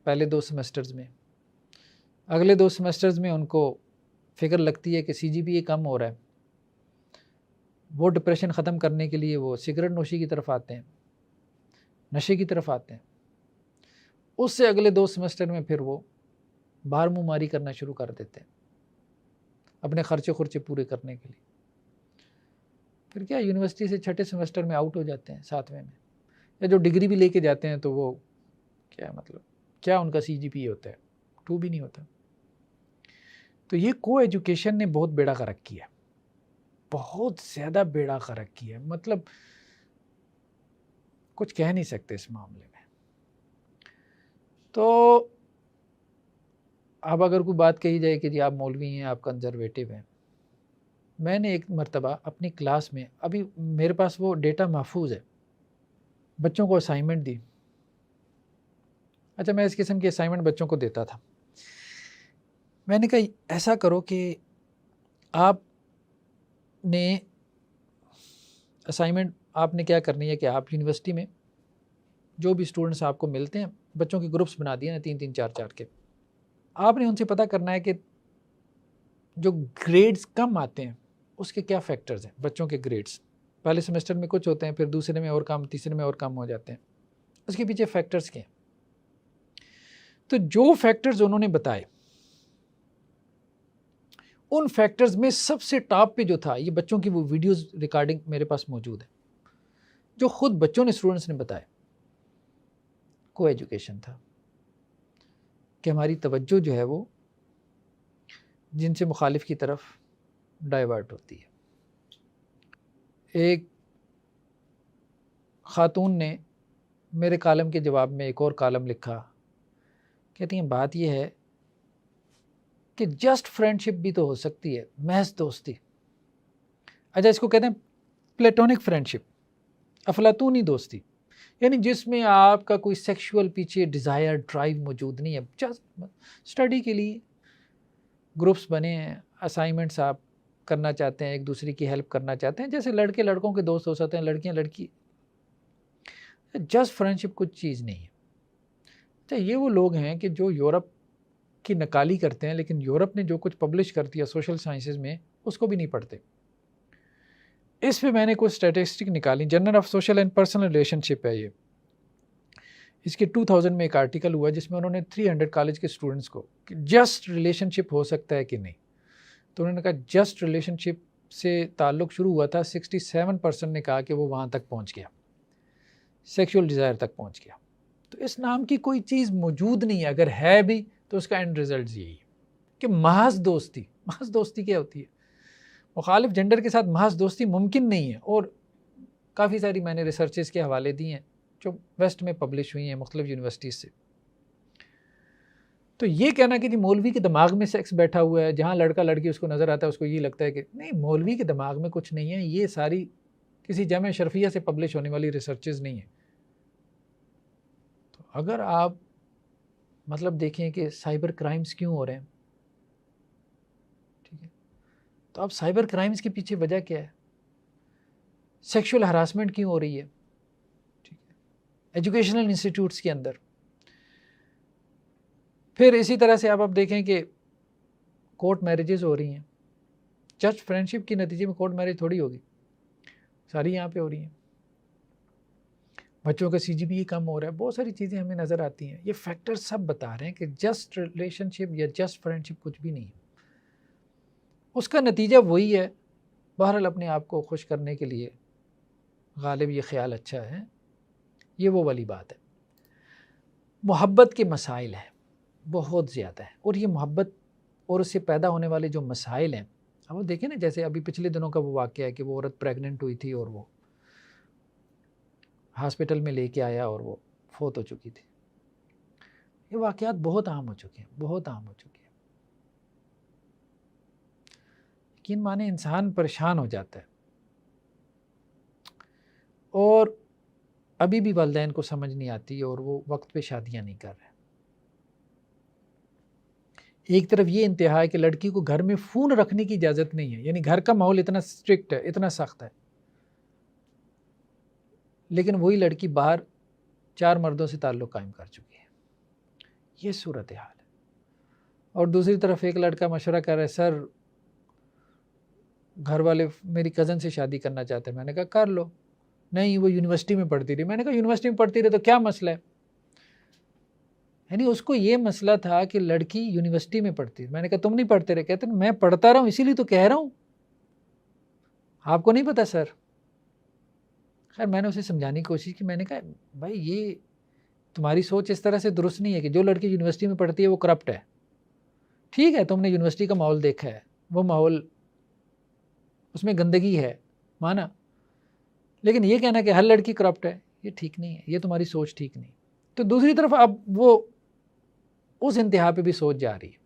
پہلے 2 سیمسٹرز میں. اگلے 2 سیمسٹرز میں ان کو فکر لگتی ہے کہ CGPA کم ہو رہا ہے، وہ ڈپریشن ختم کرنے کے لیے وہ سگریٹ نوشی کی طرف آتے ہیں، نشے کی طرف آتے ہیں. اس سے اگلے 2 سیمسٹر میں پھر وہ باہر منہ ماری کرنا شروع کر دیتے ہیں اپنے خرچے پورے کرنے کے لیے. پھر کیا یونیورسٹی سے 6 سیمسٹر میں آؤٹ ہو جاتے ہیں، 7ویں میں، یا جو ڈگری بھی لے کے جاتے ہیں تو وہ کیا مطلب کیا ان کا CGPA ہوتا ہے، 2 بھی نہیں ہوتا. تو یہ کو ایجوکیشن نے بہت بیڑا غرق کیا ہے، بہت زیادہ بیڑا غرق کیا ہے. مطلب کچھ کہہ نہیں سکتے اس معاملے میں. تو اب اگر کوئی بات کہی جائے کہ جی آپ مولوی ہیں، آپ کنزرویٹو ہیں، میں نے ایک مرتبہ اپنی کلاس میں، ابھی میرے پاس وہ ڈیٹا محفوظ ہے، بچوں کو اسائنمنٹ دی، اچھا میں اس قسم کی اسائنمنٹ بچوں کو دیتا تھا. میں نے کہا ایسا کرو کہ آپ نے اسائنمنٹ آپ نے کیا کرنی ہے کہ آپ یونیورسٹی میں جو بھی اسٹوڈنٹس آپ کو ملتے ہیں بچوں کے گروپس بنا دیے نا 3-3 4-4 کے, آپ نے ان سے پتہ کرنا ہے کہ جو گریڈز کم آتے ہیں اس کے کیا فیکٹرز ہیں. بچوں کے گریڈز پہلے سیمسٹر میں کچھ ہوتے ہیں, پھر دوسرے میں اور کم, تیسرے میں اور کم ہو جاتے ہیں. اس کے پیچھے فیکٹرز کیا ہیں؟ تو جو فیکٹرز انہوں نے بتائے ان فیکٹرز میں سب سے ٹاپ پہ جو تھا, یہ بچوں کی وہ ویڈیوز ریکارڈنگ میرے پاس موجود ہے جو خود بچوں نے اسٹوڈنٹس نے بتائے, کو ایجوکیشن تھا کہ ہماری توجہ جو ہے وہ جن سے مخالف کی طرف ڈائیورٹ ہوتی ہے. ایک خاتون نے میرے کالم کے جواب میں ایک اور کالم لکھا, کہتی ہیں بات یہ ہے کہ جسٹ فرینڈشپ بھی تو ہو سکتی ہے, محض دوستی. اچھا اس کو کہتے ہیں پلیٹونک فرینڈشپ, افلاطونی دوستی, یعنی جس میں آپ کا کوئی سیکشول پیچھے ڈیزائر ڈرائیو موجود نہیں ہے, جسٹ اسٹڈی کے لیے گروپس بنے ہیں, اسائنمنٹس آپ کرنا چاہتے ہیں, ایک دوسرے کی ہیلپ کرنا چاہتے ہیں, جیسے لڑکے لڑکوں کے دوست ہو سکتے ہیں, لڑکیاں لڑکی. جسٹ فرینڈشپ کچھ چیز نہیں ہے. اچھا یہ وہ لوگ ہیں کہ جو یورپ کی نکالی کرتے ہیں, لیکن یورپ نے جو کچھ پبلش کر دیا سوشل سائنسز میں اس کو بھی نہیں پڑھتے. اس پہ میں نے کچھ اسٹیٹسٹک نکالی, journal of social and personal relationship ہے یہ, اس کے 2000 میں ایک آرٹیکل ہوا جس میں انہوں نے 300 کالج کے اسٹوڈنٹس کو کہ جسٹ ریلیشن شپ ہو سکتا ہے کہ نہیں, تو انہوں نے کہا جسٹ ریلیشن شپ سے تعلق شروع ہوا تھا, 67% نے کہا کہ وہ وہاں تک پہنچ گیا, سیکشول ڈیزائر تک پہنچ گیا. تو اس نام کی کوئی چیز موجود نہیں ہے, اگر ہے بھی تو اس کا اینڈ ریزلٹ یہی ہے کہ محض دوستی. محض دوستی کیا ہوتی ہے؟ مخالف جنڈر کے ساتھ محض دوستی ممکن نہیں ہے, اور کافی ساری میں نے ریسرچز کے حوالے دیے ہیں جو ویسٹ میں پبلش ہوئی ہیں مختلف یونیورسٹیز سے. تو یہ کہنا کہ جی مولوی کے دماغ میں سیکس بیٹھا ہوا ہے, جہاں لڑکا لڑکی اس کو نظر آتا ہے اس کو یہ لگتا ہے کہ نہیں, مولوی کے دماغ میں کچھ نہیں ہے, یہ ساری کسی جامعہ شرفیہ سے پبلش ہونے والی ریسرچز نہیں ہیں. تو اگر آپ مطلب دیکھیں کہ سائبر کرائمز کیوں ہو رہے ہیں, ٹھیک ہے, تو اب سائبر کرائمز کے پیچھے وجہ کیا ہے, سیکشول ہراسمنٹ کیوں ہو رہی ہے, ٹھیک ہے, ایجوکیشنل انسٹیٹیوٹس کے اندر. پھر اسی طرح سے اب دیکھیں کہ کورٹ میرجز ہو رہی ہیں, جسٹ فرینڈشپ کے نتیجے میں کورٹ میرج تھوڑی ہوگی, ساری یہاں پہ ہو رہی ہیں. بچوں کا CGPA کم ہو رہا ہے, بہت ساری چیزیں ہمیں نظر آتی ہیں. یہ فیکٹر سب بتا رہے ہیں کہ جسٹ ریلیشن شپ یا جسٹ فرینڈشپ کچھ بھی نہیں ہے, اس کا نتیجہ وہی ہے. بہرحال اپنے آپ کو خوش کرنے کے لیے غالب یہ خیال اچھا ہے, یہ وہ والی بات ہے. محبت کے مسائل ہیں بہت زیادہ ہیں, اور یہ محبت اور اس سے پیدا ہونے والے جو مسائل ہیں, اب وہ دیکھیں نا, جیسے ابھی پچھلے دنوں کا وہ واقعہ ہے کہ وہ عورت پریگننٹ ہوئی تھی اور وہ ہاسپٹل میں لے کے آیا اور وہ فوت ہو چکی تھی. یہ واقعات بہت عام ہو چکے ہیں, بہت عام ہو چکے ہیں. یقین مانے انسان پریشان ہو جاتا ہے, اور ابھی بھی والدین کو سمجھ نہیں آتی اور وہ وقت پہ شادیاں نہیں کر رہے. ایک طرف یہ انتہا ہے کہ لڑکی کو گھر میں فون رکھنے کی اجازت نہیں ہے, یعنی گھر کا ماحول اتنا اسٹرکٹ ہے, اتنا سخت ہے, لیکن وہی لڑکی باہر 4 مردوں سے تعلق قائم کر چکی ہے. یہ صورتحال ہے. اور دوسری طرف ایک لڑکا مشورہ کر رہا ہے, سر گھر والے میری کزن سے شادی کرنا چاہتے ہیں. میں نے کہا کر لو. نہیں وہ یونیورسٹی میں پڑھتی رہی. میں نے کہا یونیورسٹی میں پڑھتی رہی تو کیا مسئلہ ہے, یعنی اس کو یہ مسئلہ تھا کہ لڑکی یونیورسٹی میں پڑھتی. میں نے کہا تم نہیں پڑھتے رہے. کہتے ہیں میں پڑھتا رہا ہوں اسی لیے تو کہہ رہا ہوں, آپ کو نہیں پتا سر. خیر میں نے اسے سمجھانے کی کوشش کی. میں نے کہا بھائی یہ تمہاری سوچ اس طرح سے درست نہیں ہے کہ جو لڑکی یونیورسٹی میں پڑھتی ہے وہ کرپٹ ہے. ٹھیک ہے تم نے یونیورسٹی کا ماحول دیکھا ہے, وہ ماحول اس میں گندگی ہے, مانا, لیکن یہ کہنا کہ ہر لڑکی کرپٹ ہے یہ ٹھیک نہیں ہے, یہ تمہاری سوچ ٹھیک نہیں. تو دوسری طرف اب وہ اس انتہا پہ بھی سوچ جا رہی ہے.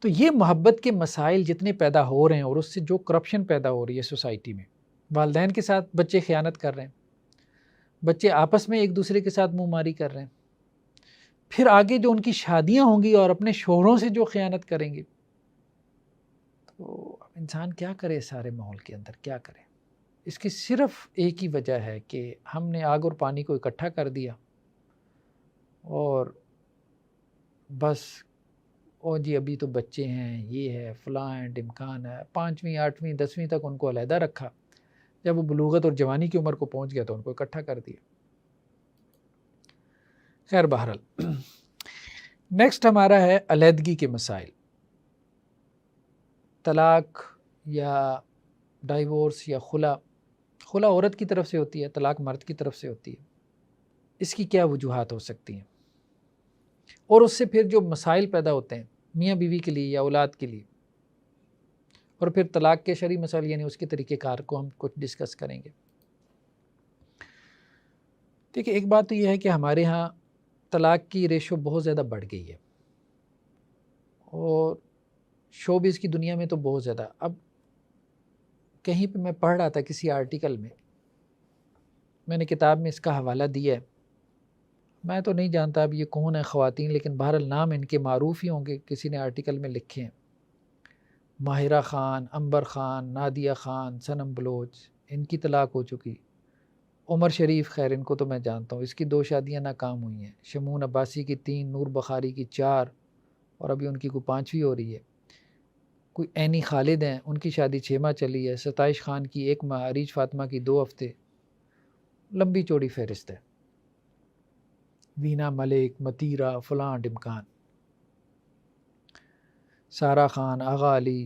تو یہ محبت کے مسائل جتنے پیدا ہو رہے ہیں اور اس سے جو کرپشن پیدا ہو رہی ہے سوسائٹی میں, والدین کے ساتھ بچے خیانت کر رہے ہیں, بچے آپس میں ایک دوسرے کے ساتھ منہ ماری کر رہے ہیں, پھر آگے جو ان کی شادیاں ہوں گی اور اپنے شوہروں سے جو خیانت کریں گے، تو انسان کیا کرے سارے ماحول کے اندر، کیا کرے؟ اس کی صرف ایک ہی وجہ ہے کہ ہم نے آگ اور پانی کو اکٹھا کر دیا اور بس او جی ابھی تو بچے ہیں، یہ ہے فلاں ہے ڈمکان ہے، 5ویں 8ویں 10ویں تک ان کو علیحدہ رکھا، جب وہ بلوغت اور جوانی کی عمر کو پہنچ گیا تو ان کو اکٹھا کر دیا۔ خیر بہرحال نیکسٹ ہمارا ہے علیحدگی کے مسائل۔ طلاق یا ڈائیورس یا خلا عورت کی طرف سے ہوتی ہے، طلاق مرد کی طرف سے ہوتی ہے۔ اس کی کیا وجوہات ہو سکتی ہیں، اور اس سے پھر جو مسائل پیدا ہوتے ہیں میاں بیوی کے لیے یا اولاد کے لیے، اور پھر طلاق کے شرعی مسائل یعنی اس کے طریقہ کار کو ہم کچھ ڈسکس کریں گے۔ دیکھیں ایک بات تو یہ ہے کہ ہمارے ہاں طلاق کی ریشو بہت زیادہ بڑھ گئی ہے، اور شوبز کی دنیا میں تو بہت زیادہ۔ اب کہیں پہ میں پڑھ رہا تھا کسی آرٹیکل میں نے کتاب میں اس کا حوالہ دیا ہے، میں تو نہیں جانتا اب یہ کون ہے خواتین، لیکن بہرحال نام ان کے معروف ہی ہوں گے، کسی نے آرٹیکل میں لکھے ہیں۔ ماہرہ خان، عنبر خان، نادیہ خان، صنم بلوچ، ان کی طلاق ہو چکی۔ عمر شریف، خیر ان کو تو میں جانتا ہوں، اس کی 2 شادیاں ناکام ہوئی ہیں۔ شمون عباسی کی 3، نور بخاری کی 4، اور ابھی ان کی کوئی 5ویں ہو رہی ہے۔ کوئی عینی خالد ہیں، ان کی شادی 6 ماہ چلی ہے۔ ستائش خان کی 1 ماہ، عریج فاطمہ کی 2 ہفتے، لمبی چوڑی فہرست ہے۔ وینا ملک، متیرہ، فلاں ڈمکان، سارا خان، آغا علی،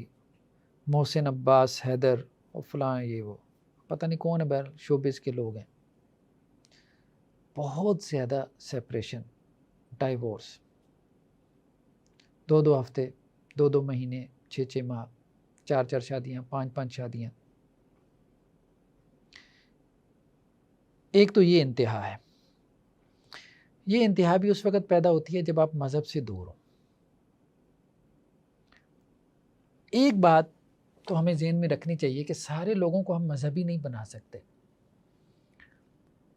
محسن عباس، حیدر، اور فلاں یہ وہ، پتہ نہیں کون ہے، بہر شوبز کے لوگ ہیں۔ بہت زیادہ سیپریشن، ڈائیورس، 2 ہفتے، 2 مہینے، 6 ماہ، 4 شادیاں، 5 شادیاں۔ ایک تو یہ انتہا ہے۔ یہ انتہا بھی اس وقت پیدا ہوتی ہے جب آپ مذہب سے دور ہو۔ ایک بات تو ہمیں ذہن میں رکھنی چاہیے کہ سارے لوگوں کو ہم مذہبی نہیں بنا سکتے۔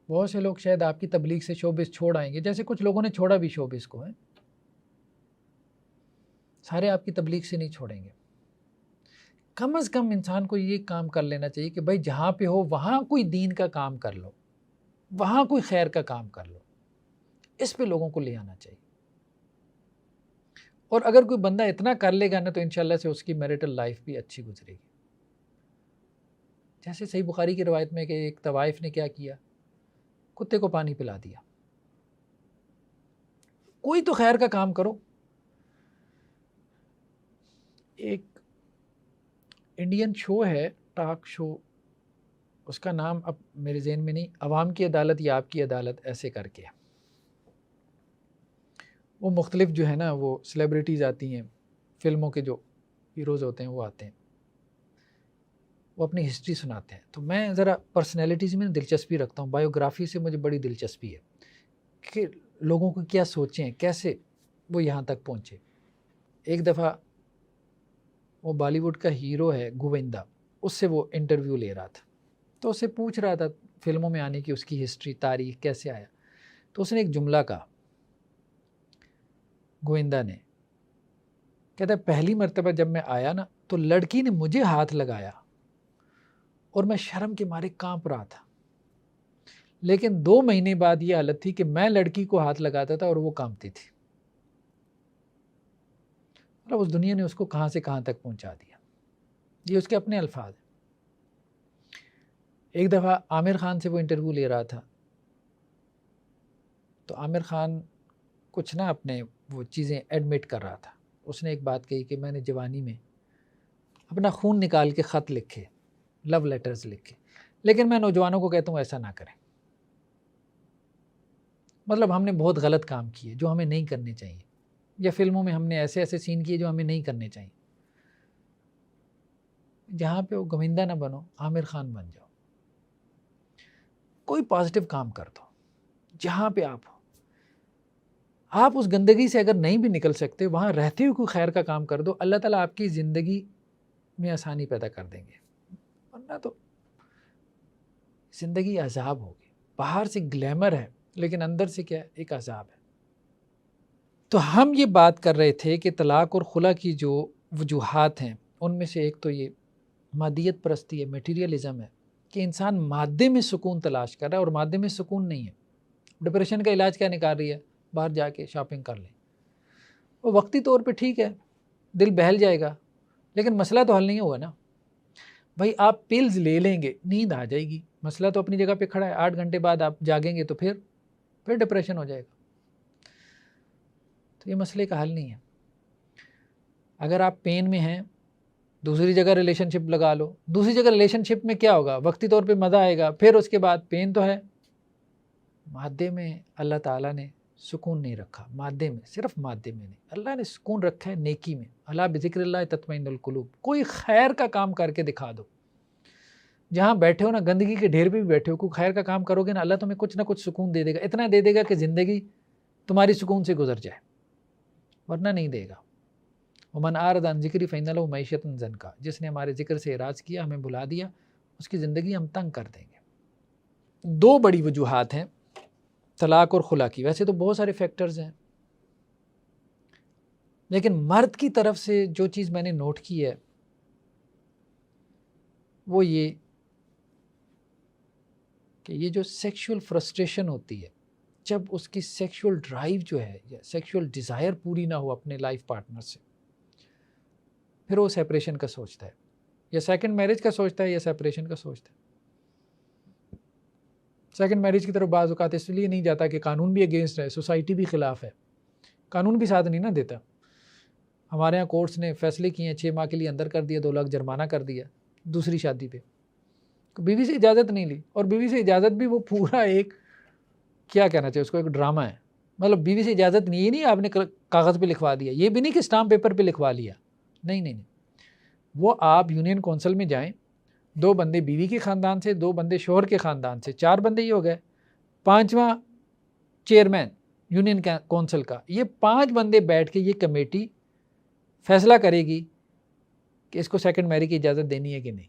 بہت سے لوگ شاید آپ کی تبلیغ سے شوبز چھوڑ آئیں گے، جیسے کچھ لوگوں نے چھوڑا بھی شوبز کو ہے، سارے آپ کی تبلیغ سے نہیں چھوڑیں گے۔ کم از کم انسان کو یہ کام کر لینا چاہیے کہ بھائی جہاں پہ ہو وہاں کوئی دین کا کام کر لو، وہاں کوئی خیر کا کام کر لو، اس پہ لوگوں کو لے آنا چاہیے۔ اور اگر کوئی بندہ اتنا کر لے گا نا تو انشاءاللہ سے اس کی میرٹل لائف بھی اچھی گزرے گی۔ جیسے صحیح بخاری کی روایت میں کہ ایک طوائف نے کیا کیا، کتے کو پانی پلا دیا۔ کوئی تو خیر کا کام کرو۔ ایک انڈین شو ہے، ٹاک شو، اس کا نام اب میرے ذہن میں نہیں، عوام کی عدالت یا آپ کی عدالت ایسے کر کے، وہ مختلف جو ہے نا وہ سیلیبریٹیز آتی ہیں، فلموں کے جو ہیروز ہوتے ہیں وہ آتے ہیں، وہ اپنی ہسٹری سناتے ہیں۔ تو میں ذرا پرسنالٹیز میں دلچسپی رکھتا ہوں، بایوگرافی سے مجھے بڑی دلچسپی ہے کہ لوگوں کو کیا سوچیں، کیسے وہ یہاں تک پہنچے۔ ایک دفعہ وہ بالی ووڈ کا ہیرو ہے گووندا، اس سے وہ انٹرویو لے رہا تھا، تو اسے پوچھ رہا تھا فلموں میں آنے کی اس کی ہسٹری، تاریخ، کیسے آیا۔ تو اس نے ایک جملہ کہا، گووندا نے، کہتا ہے پہلی مرتبہ جب میں آیا نا تو لڑکی نے مجھے ہاتھ لگایا اور میں شرم کے مارے کانپ رہا تھا، لیکن 2 مہینے بعد یہ حالت تھی کہ میں لڑکی کو ہاتھ لگاتا تھا اور وہ کانپتی تھی۔ اور اس دنیا نے اس کو کہاں سے کہاں تک پہنچا دیا۔ یہ اس کے اپنے الفاظ ہیں۔ ایک دفعہ عامر خان سے وہ انٹرویو لے رہا تھا، تو عامر خان کچھ نہ اپنے وہ چیزیں ایڈمٹ کر رہا تھا۔ اس نے ایک بات کہی کہ میں نے جوانی میں اپنا خون نکال کے خط لکھے، لو لیٹرز لکھے، لیکن میں نوجوانوں کو کہتا ہوں ایسا نہ کریں۔ مطلب ہم نے بہت غلط کام کیے جو ہمیں نہیں کرنے چاہیے، یا فلموں میں ہم نے ایسے ایسے سین کیے جو ہمیں نہیں کرنے چاہیے۔ جہاں پہ وہ گووندا نہ بنو، عامر خان بن جاؤ، کوئی پازیٹیو کام کر دو جہاں پہ آپ ہو۔ آپ اس گندگی سے اگر نہیں بھی نکل سکتے، وہاں رہتے ہوئے کوئی خیر کا کام کر دو، اللہ تعالیٰ آپ کی زندگی میں آسانی پیدا کر دیں گے، ورنہ تو زندگی عذاب ہوگی۔ باہر سے گلیمر ہے لیکن اندر سے کیا ہے، ایک عذاب ہے۔ تو ہم یہ بات کر رہے تھے کہ طلاق اور خلا کی جو وجوہات ہیں ان میں سے ایک تو یہ مادیت پرستی ہے، میٹیریلزم ہے، کہ انسان مادے میں سکون تلاش کر رہا ہے اور مادے میں سکون نہیں ہے۔ ڈپریشن کا علاج کیا نکال رہی ہے؟ باہر جا کے شاپنگ کر لیں، وہ وقتی طور پہ ٹھیک ہے، دل بہل جائے گا، لیکن مسئلہ تو حل نہیں ہوگا نا۔ بھائی آپ پلز لے لیں گے، نیند آ جائے گی، مسئلہ تو اپنی جگہ پہ کھڑا ہے، 8 گھنٹے بعد آپ جاگیں گے تو پھر ڈپریشن ہو جائے گا۔ تو یہ مسئلے کا حل نہیں ہے۔ اگر آپ پین میں ہیں، دوسری جگہ ریلیشن شپ لگا لو، دوسری جگہ ریلیشن شپ میں کیا ہوگا؟ وقتی طور پہ مزہ آئے گا، پھر اس کے بعد پین تو ہے۔ مادے میں اللہ تعالیٰ نے سکون نہیں رکھا، مادے میں، صرف مادے میں نہیں، اللہ نے سکون رکھا ہے نیکی میں۔ اللہ بذکر اللہ تطمئن القلوب، کوئی خیر کا کام کر کے دکھا دو۔ جہاں بیٹھے ہو نا، گندگی کے ڈھیر پہ بھی بیٹھے ہو، کوئی خیر کا کام کرو گے نا، اللہ تمہیں کچھ نہ کچھ سکون دے دے گا، اتنا دے دے گا کہ زندگی تمہاری سکون سے گزر جائے، ورنہ نہیں دے گا۔ ومن اعرض عن ذکری فإن له معیشۃ ضنکا، جس نے ہمارے ذکر سے اعراض کیا، ہمیں بھلا دیا، اس کی زندگی ہم تنگ کر دیں گے۔ دو بڑی وجوہات ہیں طلاق اور خلا کی، ویسے تو بہت سارے فیکٹرز ہیں، لیکن مرد کی طرف سے جو چیز میں نے نوٹ کی ہے وہ یہ کہ یہ جو سیکشول فرسٹریشن ہوتی ہے، جب اس کی سیکشول ڈرائیو جو ہے یا سیکشول ڈیزائر پوری نہ ہو اپنے لائف پارٹنر سے، پھر وہ سیپریشن کا سوچتا ہے، یا سیکنڈ میرج کا سوچتا ہے، یا سیپریشن کا سوچتا ہے۔ سیکنڈ میرج کی طرف بعض اوقات اس لیے نہیں جاتا کہ قانون بھی اگینسٹ ہے، سوسائٹی بھی خلاف ہے، قانون بھی ساتھ نہیں نہ دیتا۔ ہمارے ہاں کورٹس نے فیصلے کیے ہیں، 6 ماہ کے لیے اندر کر دیا، 2 لاکھ جرمانہ کر دیا دوسری شادی پہ، بیوی سے اجازت نہیں لی، اور بیوی سے اجازت بھی وہ پورا ایک کیا کہنا چاہیے اس کو، ایک ڈرامہ ہے۔ مطلب بیوی سے اجازت نہیں، یہ نہیں آپ نے کاغذ پہ لکھوا دیا، یہ بھی نہیں کہ اسٹامپ پیپر پہ لکھوا لیا، نہیں، وہ آپ یونین کونسل میں جائیں، 2 بندے بیوی کے خاندان سے، 2 بندے شوہر کے خاندان سے، 4 بندے یہ ہو گئے، 5واں چیئرمین یونین کونسل کا، یہ 5 بندے بیٹھ کے یہ کمیٹی فیصلہ کرے گی کہ اس کو سیکنڈ میری کی اجازت دینی ہے کہ نہیں۔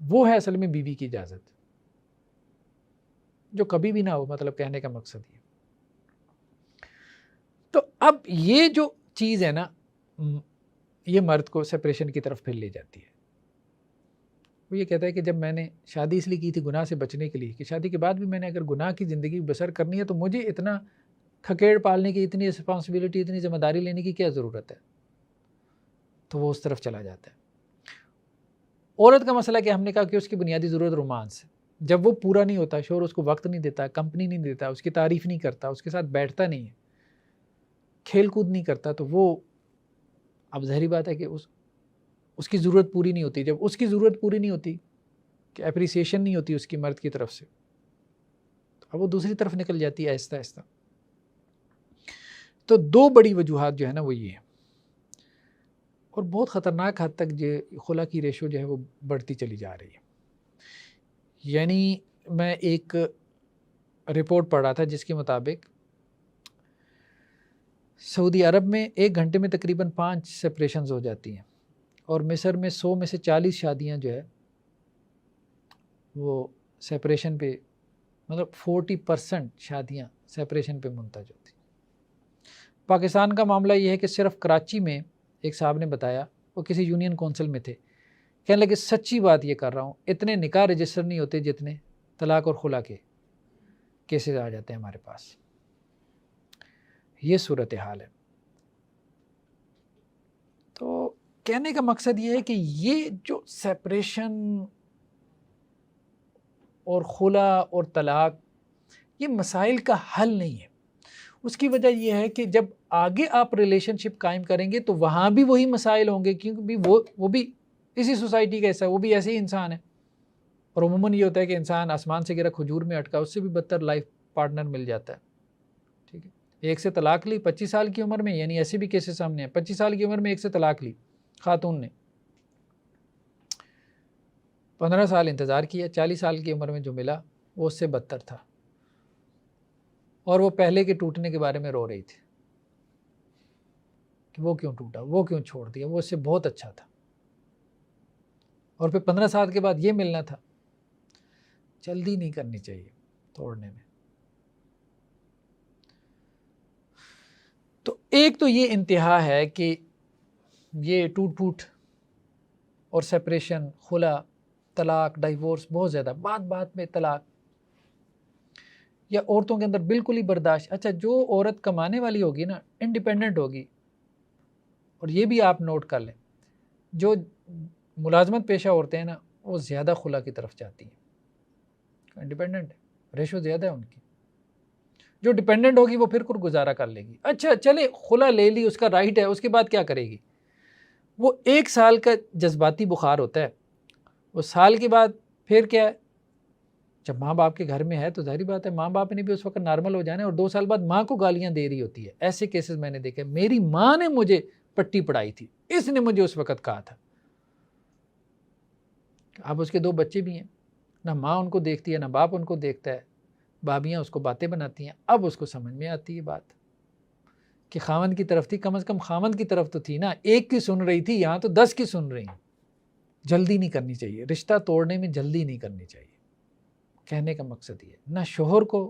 وہ ہے اصل میں بیوی کی اجازت، جو کبھی بھی نہ ہو، مطلب کہنے کا مقصد یہ۔ تو اب یہ جو چیز ہے نا، یہ مرد کو سپریشن کی طرف پھر لے جاتی ہے۔ وہ یہ کہتا ہے کہ جب میں نے شادی اس لیے کی تھی گناہ سے بچنے کے لیے، کہ شادی کے بعد بھی میں نے اگر گناہ کی زندگی بسر کرنی ہے تو مجھے اتنا کھکیڑ پالنے کی، اتنی رسپانسبلٹی، اتنی ذمہ داری لینے کی کیا ضرورت ہے؟ تو وہ اس طرف چلا جاتا ہے۔ عورت کا مسئلہ کہ ہم نے کہا کہ اس کی بنیادی ضرورت رومانس ہے، جب وہ پورا نہیں ہوتا، شوہر اس کو وقت نہیں دیتا، کمپنی نہیں دیتا، اس کی تعریف نہیں کرتا، اس کے ساتھ بیٹھتا نہیں ہے، کھیل کود نہیں کرتا، تو وہ اب ظاہری بات ہے کہ اس کی ضرورت پوری نہیں ہوتی۔ جب اس کی ضرورت پوری نہیں ہوتی، کہ اپریسیشن نہیں ہوتی اس کی مرد کی طرف سے، تو اب وہ دوسری طرف نکل جاتی ہے آہستہ آہستہ۔ تو 2 بڑی وجوہات جو ہے نا وہ یہ ہے، اور بہت خطرناک حد تک جو خلا کی ریشو جو ہے وہ بڑھتی چلی جا رہی ہے۔ یعنی میں ایک رپورٹ پڑھ رہا تھا جس کے مطابق سعودی عرب میں 1 گھنٹے میں تقریباً 5 سپریشنز ہو جاتی ہیں، اور مصر میں 100 میں سے 40 شادیاں جو ہے وہ سپریشن پہ، مطلب 40% شادیاں سپریشن پہ منتج ہوتی۔ پاکستان کا معاملہ یہ ہے کہ صرف کراچی میں ایک صاحب نے بتایا، وہ کسی یونین کونسل میں تھے، کہنے لگے سچی بات یہ کر رہا ہوں، اتنے نکاح رجسٹر نہیں ہوتے جتنے طلاق اور خلا کے کیسز آ جاتے ہیں ہمارے پاس۔ یہ صورتحال ہے۔ تو کہنے کا مقصد یہ ہے کہ یہ جو سپریشن اور خلا اور طلاق، یہ مسائل کا حل نہیں ہے۔ اس کی وجہ یہ ہے کہ جب آگے آپ ریلیشن شپ قائم کریں گے تو وہاں بھی وہی مسائل ہوں گے، کیونکہ وہ بھی اسی سوسائٹی کا حصہ ہے، وہ بھی ایسے ہی انسان ہے۔ اور عموماً یہ ہوتا ہے کہ انسان آسمان سے گرا کھجور میں اٹکا، اس سے بھی بدتر لائف پارٹنر مل جاتا ہے، ٹھیک ہے۔ ایک سے طلاق لی 25 سال کی عمر میں، یعنی ایسے بھی کیسز سامنے ہیں، 25 سال کی عمر میں ایک سے طلاق لی خاتون نے، 15 سال انتظار کیا، 40 سال کی عمر میں جو ملا وہ اس سے بدتر تھا، اور وہ پہلے کے ٹوٹنے کے بارے میں رو رہی تھی کہ وہ کیوں ٹوٹا، وہ کیوں چھوڑ دیا، وہ اس سے بہت اچھا تھا، اور پھر 15 سال کے بعد یہ ملنا تھا۔ جلدی نہیں کرنی چاہیے توڑنے میں۔ ایک تو یہ انتہا ہے کہ یہ ٹوٹ پھوٹ اور سپریشن، خلا، طلاق، ڈائیورس بہت زیادہ، بات بات میں طلاق، یا عورتوں کے اندر بالکل ہی برداشت۔ اچھا، جو عورت کمانے والی ہوگی نا، انڈیپینڈنٹ ہوگی، اور یہ بھی آپ نوٹ کر لیں، جو ملازمت پیشہ عورتیں ہیں نا، وہ زیادہ خلا کی طرف جاتی ہیں، انڈیپینڈنٹ ہے، ریشو زیادہ ہے ان کی۔ جو ڈیپینڈنٹ ہوگی وہ پھر گزارا کر لے گی۔ اچھا چلے خلا لے لی، اس کا رائٹ ہے، اس کے بعد کیا کرے گی؟ وہ 1 سال کا جذباتی بخار ہوتا ہے، وہ سال کے بعد پھر کیا ہے، جب ماں باپ کے گھر میں ہے تو ظاہری بات ہے ماں باپ نے بھی اس وقت نارمل ہو جانا ہے، اور 2 سال بعد ماں کو گالیاں دے رہی ہوتی ہے۔ ایسے کیسز میں نے دیکھے، میری ماں نے مجھے پٹی پڑھائی تھی، اس نے مجھے اس وقت کہا تھا۔ اب اس کے 2 بچے بھی ہیں، نہ ماں ان کو دیکھتی ہے نہ باپ ان کو دیکھتا ہے، بھابیاں اس کو باتیں بناتی ہیں۔ اب اس کو سمجھ میں آتی ہے بات کہ خاوند کی طرف تھی، کم از کم خاوند کی طرف تو تھی نا، 1 کی سن رہی تھی، یہاں تو 10 کی سن رہی ہیں۔ جلدی نہیں کرنی چاہیے، رشتہ توڑنے میں جلدی نہیں کرنی چاہیے، کہنے کا مقصد یہ نہ شوہر کو،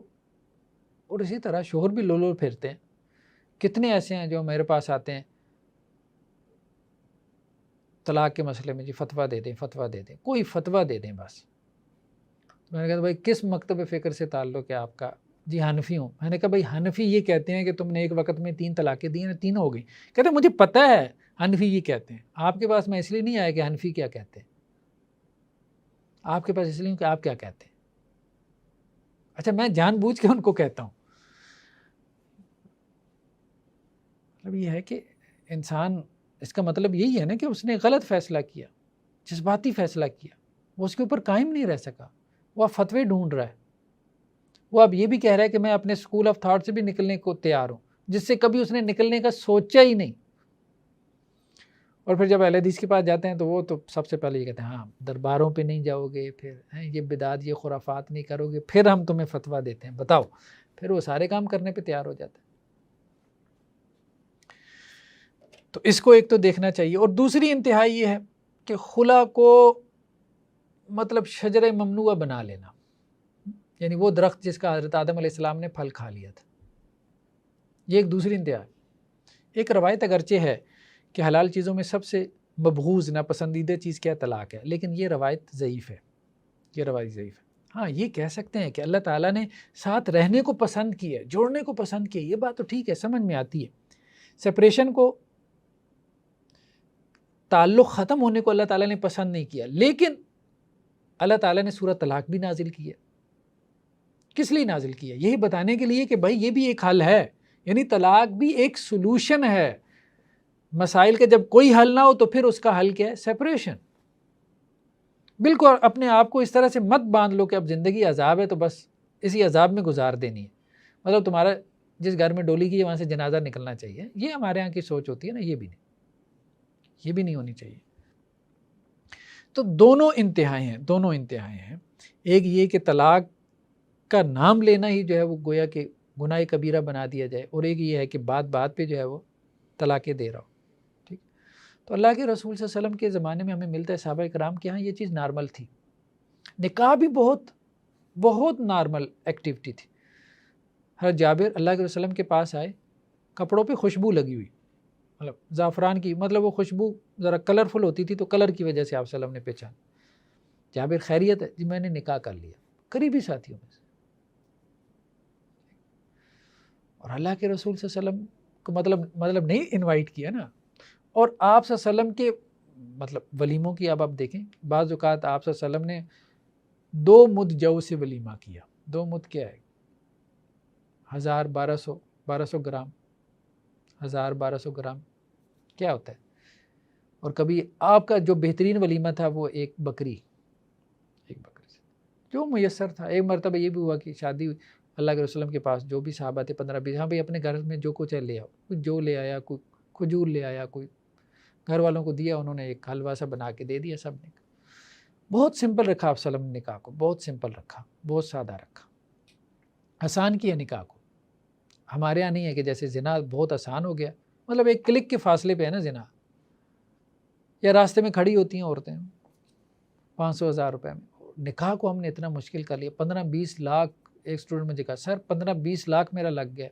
اور اسی طرح شوہر بھی لولو پھرتے ہیں۔ کتنے ایسے ہیں جو میرے پاس آتے ہیں طلاق کے مسئلے میں، جی فتویٰ دے دیں، فتویٰ دے دیں، کوئی فتویٰ دے دیں بس۔ میں نے کہا بھائی کس مکتب فکر سے تعلق ہے آپ کا؟ جی حنفی ہوں۔ میں نے کہا بھائی حنفی یہ کہتے ہیں کہ تم نے ایک وقت میں 3 طلاقیں دی ہیں، 3 ہو گئی۔ کہتے ہیں مجھے پتہ ہے حنفی یہ کہتے ہیں۔ آپ کے پاس میں اس لیے نہیں آیا کہ حنفی کیا کہتے ہیں، آپ کے پاس اس لیے کہ آپ کیا کہتے ہیں۔ اچھا میں جان بوجھ کے ان کو کہتا ہوں، مطلب یہ ہے کہ انسان، اس کا مطلب یہی ہے نا کہ اس نے غلط فیصلہ کیا، جذباتی فیصلہ کیا، وہ اس کے اوپر قائم نہیں رہ سکا، وہ اب فتوے ڈھونڈ رہا ہے، وہ اب یہ بھی کہہ رہا ہے کہ میں اپنے اسکول آف تھاٹ سے بھی نکلنے کو تیار ہوں، جس سے کبھی اس نے نکلنے کا سوچا ہی نہیں۔ اور پھر جب اہل حدیث کے پاس جاتے ہیں تو وہ تو سب سے پہلے یہ کہتے ہیں ہاں درباروں پہ نہیں جاؤ گے، پھر یہ بدعت یہ خرافات نہیں کرو گے، پھر ہم تمہیں فتویٰ دیتے ہیں، بتاؤ۔ پھر وہ سارے کام کرنے پہ تیار ہو جاتا ہے۔ تو اس کو ایک تو دیکھنا چاہیے۔ اور دوسری انتہا یہ ہے کہ خلا کو مطلب شجر ممنوعہ بنا لینا، یعنی وہ درخت جس کا حضرت آدم علیہ السلام نے پھل کھا لیا تھا، یہ ایک دوسری انتہا ہے۔ ایک روایت اگرچہ ہے کہ حلال چیزوں میں سب سے مبغوض ناپسندیدہ چیز کیا طلاق ہے، لیکن یہ روایت ضعیف ہے، یہ روایت ضعیف ہے۔ ہاں یہ کہہ سکتے ہیں کہ اللہ تعالیٰ نے ساتھ رہنے کو پسند کیا ہے، جوڑنے کو پسند کیا ہے، یہ بات تو ٹھیک ہے، سمجھ میں آتی ہے۔ سپریشن کو، تعلق ختم ہونے کو اللہ تعالیٰ نے پسند نہیں کیا، لیکن اللہ تعالیٰ نے سورۃ طلاق بھی نازل کی ہے۔ کس لیے نازل کی ہے؟ یہی بتانے کے لیے کہ بھائی یہ بھی ایک حل ہے، یعنی طلاق بھی ایک سلوشن ہے۔ مسائل کا جب کوئی حل نہ ہو تو پھر اس کا حل کیا ہے؟ سپریشن۔ بالکل اپنے آپ کو اس طرح سے مت باندھ لو کہ اب زندگی عذاب ہے تو بس اسی عذاب میں گزار دینی ہے، مطلب تمہارا جس گھر میں ڈولی کی ہے وہاں سے جنازہ نکلنا چاہیے، یہ ہمارے ہاں کی سوچ ہوتی ہے نا، یہ بھی نہیں ہونی چاہیے۔ تو دونوں انتہائیں ہیں، ایک یہ کہ طلاق کا نام لینا ہی جو ہے وہ گویا کہ گناہ کبیرہ بنا دیا جائے، اور ایک یہ ہے کہ بات پہ جو ہے وہ طلاقیں دے رہا ہو، ٹھیک۔ تو اللہ کے رسول صلی اللہ علیہ وسلم کے زمانے میں ہمیں ملتا ہے صحابہ کرام کے ہاں یہ چیز نارمل تھی، نکاح بھی بہت نارمل ایکٹیویٹی تھی۔ حضرت جابر اللہ کے وسلم کے پاس آئے، کپڑوں پہ خوشبو لگی ہوئی، مطلب زعفران کی، مطلب وہ خوشبو ذرا کلرفل ہوتی تھی تو کلر کی وجہ سے آپ صلی اللہ علیہ وسلم نے پہچان۔ جابر خیریت ہے؟ جی میں نے نکاح کر لیا، قریبی ساتھیوں میں سے۔ اور اللہ کے رسول صلی اللہ علیہ وسلم کو مطلب نہیں انوائٹ کیا نا، اور آپ صلی اللہ علیہ وسلم کے مطلب ولیموں کی اب آپ دیکھیں، بعض اوقات آپ صلی اللہ علیہ وسلم نے 2 مد جو سے ولیمہ کیا۔ 2 مد کیا ہے؟ 1200 گرام، 1200 گرام کیا ہوتا ہے؟ اور کبھی آپ کا جو بہترین ولیمہ تھا وہ ایک بکری سے جو میسر تھا۔ ایک مرتبہ یہ بھی ہوا کہ شادی ہوئی، اللہ کے رسول کے پاس جو بھی صحابہ تھے 15-20، ہاں بھائی اپنے گھر میں جو کچھ ہے لے آؤ، کوئی جو لے آیا، کوئی کھجور لے آیا، کوئی گھر والوں کو دیا، انہوں نے ایک حلوہ سا بنا کے دے دیا سب نے۔ بہت سمپل رکھا آپ صلی اللہ علیہ وسلم نے نکاح کو، بہت سمپل رکھا، بہت سادہ رکھا، آسان کیا نکاح کو۔ ہمارے یہاں نہیں ہے کہ جیسے زنا بہت آسان ہو گیا، مطلب ایک کلک کے فاصلے پہ ہے نا زنا، یا راستے میں کھڑی ہوتی ہیں عورتیں 500,000 روپے میں۔ نکاح کو ہم نے اتنا مشکل کر لیا، 15-20 لاکھ۔ ایک اسٹوڈنٹ مجھے کہا سر 15-20 لاکھ میرا لگ گیا۔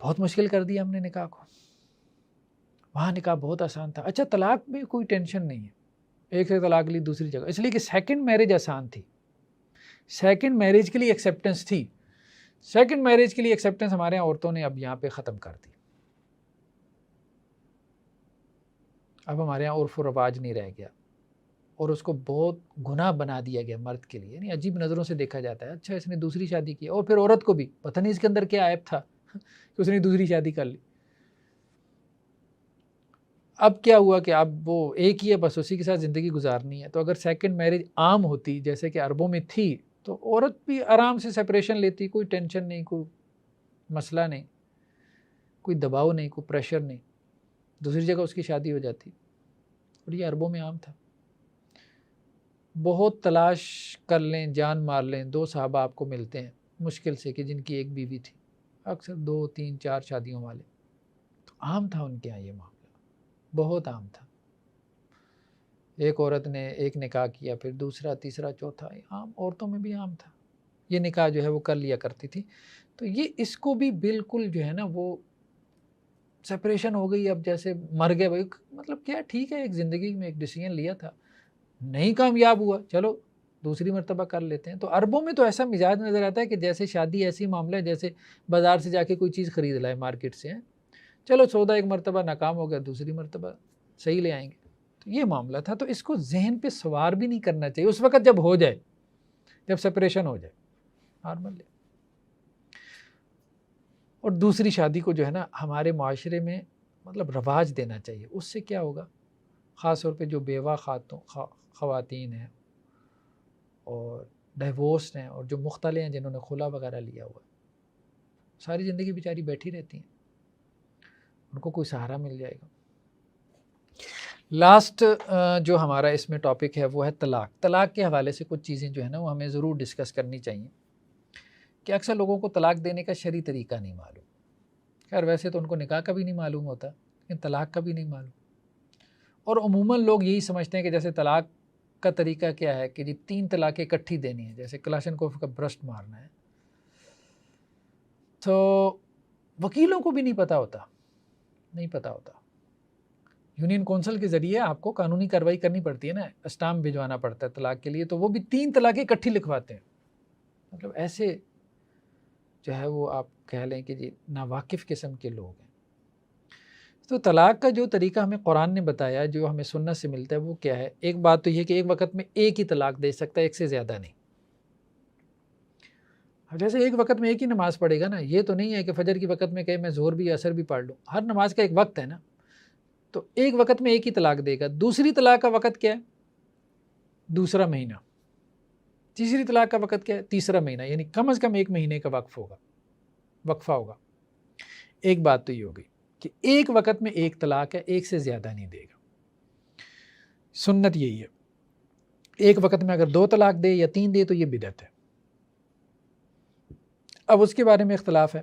بہت مشکل کر دیا ہم نے نکاح کو. وہاں نکاح بہت آسان تھا. اچھا طلاق میں کوئی ٹینشن نہیں ہے, ایک سے طلاق لی دوسری جگہ, اس لیے کہ سیکنڈ میرج آسان تھی. سیکنڈ میرج کے لیے ایکسیپٹنس تھی. سیکنڈ میرج کے لیے ایکسیپٹنس ہمارے یہاں عورتوں نے اب یہاں پہ ختم کر دی. اب ہمارے یہاں عرف و رواج نہیں رہ گیا, اور اس کو بہت گناہ بنا دیا گیا مرد کے لیے. یعنی عجیب نظروں سے دیکھا جاتا ہے, اچھا اس نے دوسری شادی کی, اور پھر عورت کو بھی پتہ نہیں اس کے اندر کیا عیب تھا کہ اس نے دوسری شادی کر لی. اب کیا ہوا کہ اب وہ ایک ہی ہے, بس اسی کے ساتھ زندگی گزارنی ہے. تو اگر سیکنڈ میرج عام ہوتی جیسے کہ عربوں میں تھی, تو عورت بھی آرام سے سپریشن لیتی, کوئی ٹینشن نہیں, کوئی مسئلہ نہیں, کوئی دباؤ نہیں, کوئی پریشر نہیں, دوسری جگہ اس کی شادی ہو جاتی. اور یہ عربوں میں عام تھا. بہت تلاش کر لیں, جان مار لیں, 2 صحابہ آپ کو ملتے ہیں مشکل سے کہ جن کی ایک بیوی تھی, اکثر 2 3 4 شادیوں والے. تو عام تھا ان کے یہاں یہ معاملہ, بہت عام تھا. ایک عورت نے ایک نکاح کیا, پھر دوسرا, تیسرا, چوتھا, عام عورتوں میں بھی عام تھا. یہ نکاح جو ہے وہ کر لیا کرتی تھی. تو یہ اس کو بھی بالکل جو ہے نا وہ سپریشن ہو گئی. اب جیسے مر گئے بھائی, مطلب کیا, ٹھیک ہے ایک زندگی میں ایک ڈیسیژن لیا تھا, نہیں کامیاب ہوا, چلو دوسری مرتبہ کر لیتے ہیں. تو عربوں میں تو ایسا مزاج نظر آتا ہے کہ جیسے شادی ایسی معاملہ ہے جیسے بازار سے جا کے کوئی چیز خرید لائے مارکیٹ سے, چلو سودا ایک مرتبہ ناکام ہو گیا, دوسری مرتبہ صحیح لے آئیں گے. تو یہ معاملہ تھا. تو اس کو ذہن پہ سوار بھی نہیں کرنا چاہیے اس وقت جب ہو جائے, جب سپریشن ہو جائے, نارمل ہے. اور دوسری شادی کو جو ہے نا ہمارے معاشرے میں مطلب رواج دینا چاہیے. اس سے کیا ہوگا, خاص طور پہ جو بیوہ خواتین ہیں اور ڈیورسڈ ہیں اور جو مختلف ہیں جنہوں نے خلا وغیرہ لیا ہوا ہے, ساری زندگی بیچاری بیٹھی رہتی ہیں, ان کو کوئی سہارا مل جائے گا. لاسٹ جو ہمارا اس میں ٹاپک ہے وہ ہے طلاق. طلاق کے حوالے سے کچھ چیزیں جو ہے نا وہ ہمیں ضرور ڈسکس کرنی چاہیے کہ اکثر لوگوں کو طلاق دینے کا شرعی طریقہ نہیں معلوم. خیر ویسے تو ان کو نکاح کا بھی نہیں معلوم ہوتا, لیکن طلاق کا بھی نہیں معلوم. اور عموماً لوگ یہی سمجھتے ہیں کہ جیسے طلاق کا طریقہ کیا ہے کہ جی 3 طلاقیں اکٹھی دینی ہیں, جیسے کلاشنکوف کا برسٹ مارنا ہے. تو وکیلوں کو بھی نہیں پتہ ہوتا, یونین کونسل کے ذریعے آپ کو قانونی کارروائی کرنی پڑتی ہے نا, اسٹامپ بھجوانا پڑتا ہے طلاق کے لیے, تو وہ بھی 3 طلاقیں اکٹھی لکھواتے ہیں. مطلب ایسے جو ہے وہ آپ کہہ لیں کہ جی ناواقف قسم کے لوگ ہیں. تو طلاق کا جو طریقہ ہمیں قرآن نے بتایا, جو ہمیں سنت سے ملتا ہے, وہ کیا ہے. ایک بات تو یہ کہ ایک وقت میں ایک ہی طلاق دے سکتا ہے, ایک سے زیادہ نہیں. جیسے ایک وقت میں ایک ہی نماز پڑھے گا نا, یہ تو نہیں ہے کہ فجر کی وقت میں کہے میں ظہر بھی عصر بھی پڑھ لوں. ہر نماز کا ایک وقت ہے نا. تو ایک وقت میں ایک ہی طلاق دے گا. دوسری طلاق کا وقت کیا ہے, 2 مہینہ. تیسری طلاق کا وقت کیا ہے, 3 مہینہ. یعنی کم از کم 1 مہینے کا وقفہ ہوگا. ایک بات تو یہ ہوگی کہ ایک وقت میں ایک طلاق ہے, ایک سے زیادہ نہیں دے گا. سنت یہی ہے. ایک وقت میں اگر 2 طلاق دے یا 3 دے تو یہ بدعت ہے. اب اس کے بارے میں اختلاف ہے.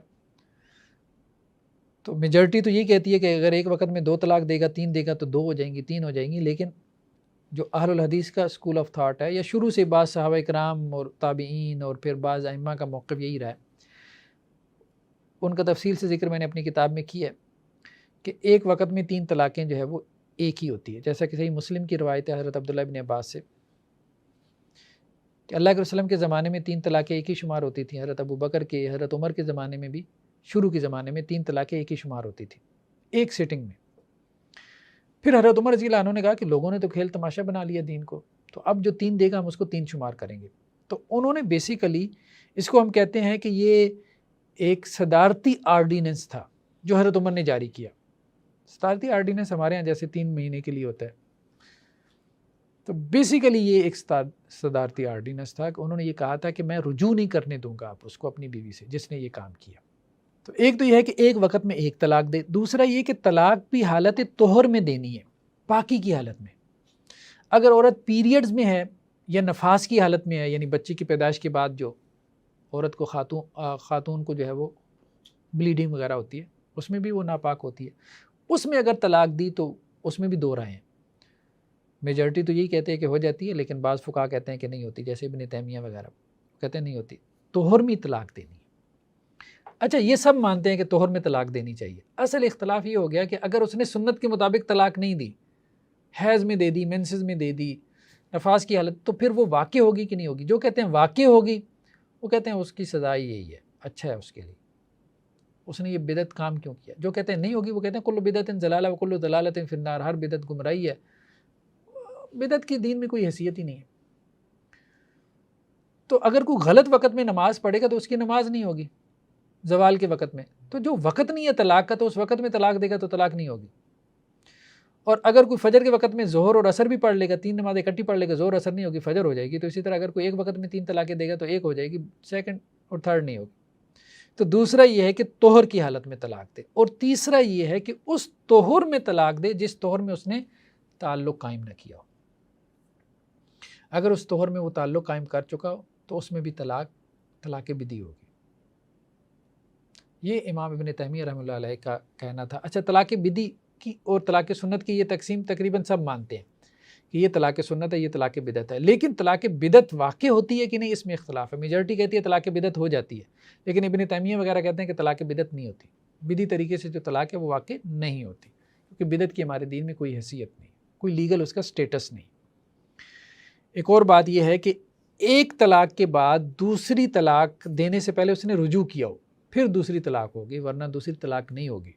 تو میجورٹی تو یہ کہتی ہے کہ اگر ایک وقت میں 2 طلاق دے گا, 3 دے گا تو 2 ہو جائیں گی, 3 ہو جائیں گی. لیکن جو اہل الحدیث کا اسکول آف تھاٹ ہے, یا شروع سے بعض صحابہ کرام اور تابعین اور پھر بعض ائمہ کا موقف یہی رہا ہے, ان کا تفصیل سے ذکر میں نے اپنی کتاب میں کیا ہے کہ ایک وقت میں 3 طلاقیں جو ہے وہ ایک ہی ہوتی ہے. جیسا کہ صحیح مسلم کی روایت ہے حضرت عبداللہ ابن عباس سے کہ اللہ کے وسلم کے زمانے میں 3 طلاقیں ایک ہی شمار ہوتی تھیں. حضرت ابو بکر کے, حضرت عمر کے زمانے میں بھی, شروع کے زمانے میں 3 طلاقیں ایک ہی شمار ہوتی تھی, ایک سیٹنگ میں. پھر حضرت عمر رضی اللہ عنہ نے کہا کہ لوگوں نے تو کھیل تماشا بنا لیا دین کو, تو اب جو 3 دے گا ہم اس کو 3 شمار کریں گے. تو انہوں نے بیسیکلی اس کو ہم کہتے ہیں کہ یہ ایک صدارتی آرڈیننس تھا جو حضرت عمر نے جاری کیا. صدارتی آرڈیننس ہمارے ہاں جیسے 3 مہینے کے لیے ہوتا ہے. تو بیسیکلی یہ ایک صدارتی آرڈیننس تھا کہ انہوں نے یہ کہا تھا کہ میں رجوع نہیں کرنے دوں گا آپ اس کو اپنی بیوی سے جس نے یہ کام کیا. تو ایک تو یہ ہے کہ ایک وقت میں ایک طلاق دے. دوسرا یہ کہ طلاق بھی حالت طہر میں دینی ہے, پاکی کی حالت میں. اگر عورت پیریڈز میں ہے یا نفاس کی حالت میں ہے, یعنی بچے کی پیدائش کے بعد جو عورت کو خاتون کو جو ہے وہ بلیڈنگ وغیرہ ہوتی ہے, اس میں بھی وہ ناپاک ہوتی ہے. اس میں اگر طلاق دی تو اس میں بھی 2 رائے ہیں. میجورٹی تو یہی کہتے ہیں کہ ہو جاتی ہے, لیکن بعض فقہا کہتے ہیں کہ نہیں ہوتی, جیسے ابن تیمیہ وغیرہ کہتے ہیں نہیں ہوتی. طہر میں طلاق دینی ہے. اچھا یہ سب مانتے ہیں کہ طہر میں طلاق دینی چاہیے، اصل اختلاف یہ ہو گیا کہ اگر اس نے سنت کے مطابق طلاق نہیں دی، حیض میں دے دی، مینسز میں دے دی، نفاس کی حالت، تو پھر وہ واقع ہوگی کہ نہیں ہوگی؟ جو کہتے ہیں واقع ہوگی وہ کہتے ہیں اس کی سزا یہی ہے، اچھا ہے اس کے لیے، اس نے یہ بدعت کام کیوں کیا۔ جو کہتے ہیں نہیں ہوگی وہ کہتے ہیں کل بدعت ضلالہ وکل ضلالۃ فی النار، ہر بدعت گمراہی ہے، بدعت کی دین میں کوئی حیثیت ہی نہیں ہے۔ تو اگر کوئی غلط وقت میں نماز پڑھے گا تو اس کی نماز نہیں ہوگی زوال کے وقت میں، تو جو وقت نہیں ہے طلاق کا تو اس وقت میں طلاق دے گا تو طلاق نہیں ہوگی۔ اور اگر کوئی فجر کے وقت میں ظہر اور عصر بھی پڑھ لے گا، 3 نمازیں اکٹھی پڑھ لے گا، ظہر عصر نہیں ہوگی، فجر ہو جائے گی، تو اسی طرح اگر کوئی ایک وقت میں 3 طلاقیں دے گا تو ایک ہو جائے گی، سیکنڈ اور تھرڈ نہیں ہوگی۔ تو دوسرا یہ ہے کہ طہر کی حالت میں طلاق دے، اور تیسرا یہ ہے کہ اس طہر میں طلاق دے جس طہر میں اس نے تعلق قائم نہ کیا ہو۔ اگر اس طہر میں وہ تعلق قائم کر چکا ہو تو اس میں بھی طلاق بدعی ہوگی۔ یہ امام ابن تیمیہ رحمۃ اللہ علیہ کا کہنا تھا۔ اچھا، طلاق بدعی کی اور طلاق سنت کی یہ تقسیم تقریباً سب مانتے ہیں کہ یہ طلاق سنت ہے، یہ طلاق بدعت ہے، لیکن طلاق بدعت واقع ہوتی ہے کہ نہیں اس میں اختلاف ہے۔ میجورٹی کہتی ہے طلاق بدعت ہو جاتی ہے، لیکن ابن تیمیہ وغیرہ کہتے ہیں کہ طلاق بدعت نہیں ہوتی، بدعی طریقے سے جو طلاق ہے وہ واقع نہیں ہوتی، کیونکہ بدعت کی ہمارے دین میں کوئی حیثیت نہیں، کوئی لیگل اس کا سٹیٹس نہیں۔ ایک اور بات یہ ہے کہ ایک طلاق کے بعد دوسری طلاق دینے سے پہلے اس نے رجوع کیا ہو، پھر دوسری طلاق ہوگی، ورنہ دوسری طلاق نہیں ہوگی۔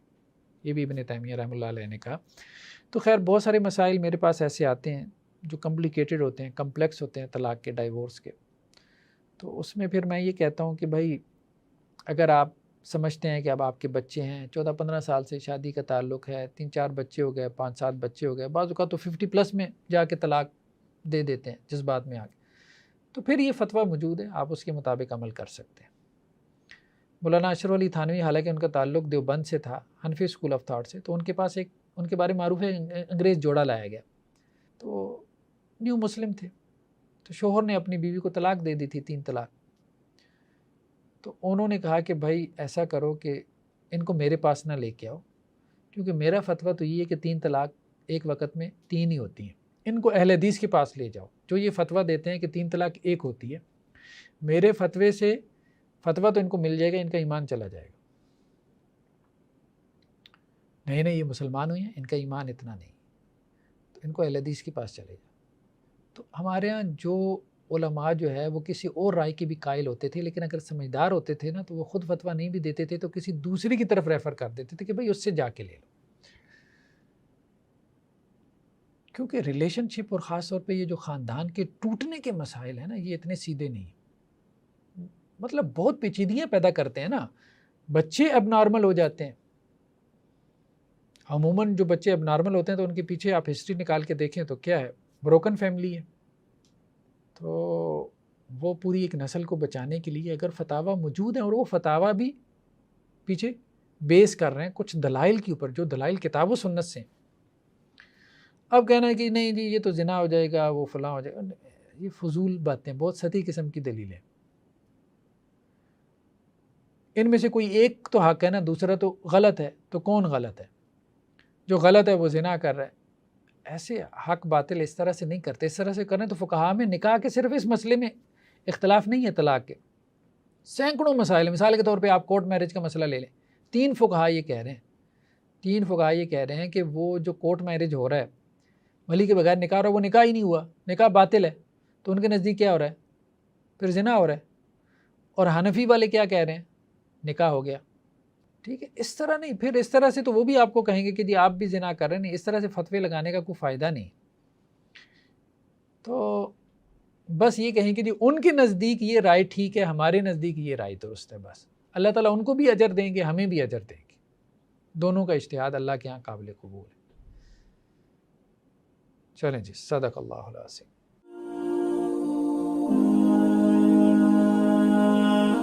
یہ بھی ابن تیمیہ رحمۃ اللہ علیہ نے کہا۔ تو خیر بہت سارے مسائل میرے پاس ایسے آتے ہیں جو کمپلیکیٹڈ ہوتے ہیں، کمپلیکس ہوتے ہیں طلاق کے، ڈائیورس کے، تو اس میں پھر میں یہ کہتا ہوں کہ بھائی اگر آپ سمجھتے ہیں کہ اب آپ کے بچے ہیں، 14-15 سال سے شادی کا تعلق ہے، 3-4 بچے ہو گئے، 5-7 بچے ہو گئے، بعض اوقات تو 50+ میں جا کے طلاق دے دیتے ہیں جذبات میں آ کے، تو پھر یہ فتویٰ موجود ہے، آپ اس کے مطابق عمل کر سکتے ہیں۔ مولانا اشرف علی تھانوی، حالانکہ ان کا تعلق دیوبند سے تھا، حنفی اسکول آف تھاٹ سے، تو ان کے پاس ایک ان کے بارے میں معروف ہے انگریز جوڑا لایا گیا، تو نیو مسلم تھے، تو شوہر نے اپنی بیوی کو طلاق دے دی تھی، 3 طلاق۔ تو انہوں نے کہا کہ بھائی ایسا کرو کہ ان کو میرے پاس نہ لے کے آؤ، کیونکہ میرا فتویٰ تو یہ ہے کہ 3 طلاق ایک وقت میں 3 ہی ہوتی ہیں، ان کو اہل حدیث کے پاس لے جاؤ جو یہ فتویٰ دیتے ہیں کہ 3 طلاق ایک ہوتی ہے۔ میرے فتوے سے فتویٰ تو ان کو مل جائے گا، ان کا ایمان چلا جائے گا۔ نہیں یہ مسلمان ہوئے ہیں، ان کا ایمان اتنا نہیں، تو ان کو اہل حدیث کے پاس چلے جا۔ تو ہمارے ہاں جو علماء جو ہے وہ کسی اور رائے کے بھی قائل ہوتے تھے، لیکن اگر سمجھدار ہوتے تھے نا تو وہ خود فتویٰ نہیں بھی دیتے تھے تو کسی دوسری کی طرف ریفر کر دیتے تھے کہ بھائی اس سے جا کے لے لو، کیونکہ ریلیشن شپ اور خاص طور پہ یہ جو خاندان کے ٹوٹنے کے مسائل ہیں نا، یہ اتنے سیدھے نہیں، مطلب بہت پیچیدگیاں پیدا کرتے ہیں نا، بچے اب نارمل ہو جاتے ہیں۔ عموماً جو بچے اب نارمل ہوتے ہیں تو ان کے پیچھے آپ ہسٹری نکال کے دیکھیں تو کیا ہے، بروکن فیملی ہے۔ تو وہ پوری ایک نسل کو بچانے کے لیے اگر فتاویٰ موجود ہیں، اور وہ فتاویٰ بھی پیچھے بیس کر رہے ہیں کچھ دلائل کے اوپر، جو دلائل کتاب و سنت سے، اب کہنا ہے کہ نہیں جی یہ تو زنا ہو جائے گا، وہ فلاں ہو جائے گا، یہ فضول باتیں، بہت سطحی قسم کی دلیلیں۔ ان میں سے کوئی ایک تو حق ہے نا، دوسرا تو غلط ہے، تو کون غلط ہے؟ جو غلط ہے وہ زنا کر رہا ہے۔ ایسے حق باطل اس طرح سے نہیں کرتے، اس طرح سے کریں تو فقہاء میں نکاح کے صرف اس مسئلے میں اختلاف نہیں ہے، طلاق کے سینکڑوں مسائل ہیں۔ مثال کے طور پہ آپ کورٹ میرج کا مسئلہ لے لیں، 3 فقہاء یہ کہہ رہے ہیں کہ وہ جو کورٹ میرج ہو رہا ہے، ولی کے بغیر نکاح ہو رہا ہے، وہ نکاح ہی نہیں ہوا، نکاح باطل ہے، تو ان کے نزدیک کیا ہو رہا ہے؟ پھر زنا ہو رہا ہے۔ اور حنفی والے کیا کہہ رہے ہیں؟ نکاح ہو گیا۔ ٹھیک ہے، اس طرح نہیں، پھر اس طرح سے تو وہ بھی آپ کو کہیں گے کہ جی آپ بھی زنا کر رہے ہیں، نہیں، اس طرح سے فتوے لگانے کا کوئی فائدہ نہیں۔ تو بس یہ کہیں کہ جی ان کے نزدیک یہ رائے ٹھیک ہے، ہمارے نزدیک یہ رائے درست ہے، بس اللہ تعالیٰ ان کو بھی اجر دیں گے، ہمیں بھی اجر دیں گے، دونوں کا اجتہاد اللہ کے ہاں قابل قبول ہے۔ چلیں جی، صدق اللہ العظیم۔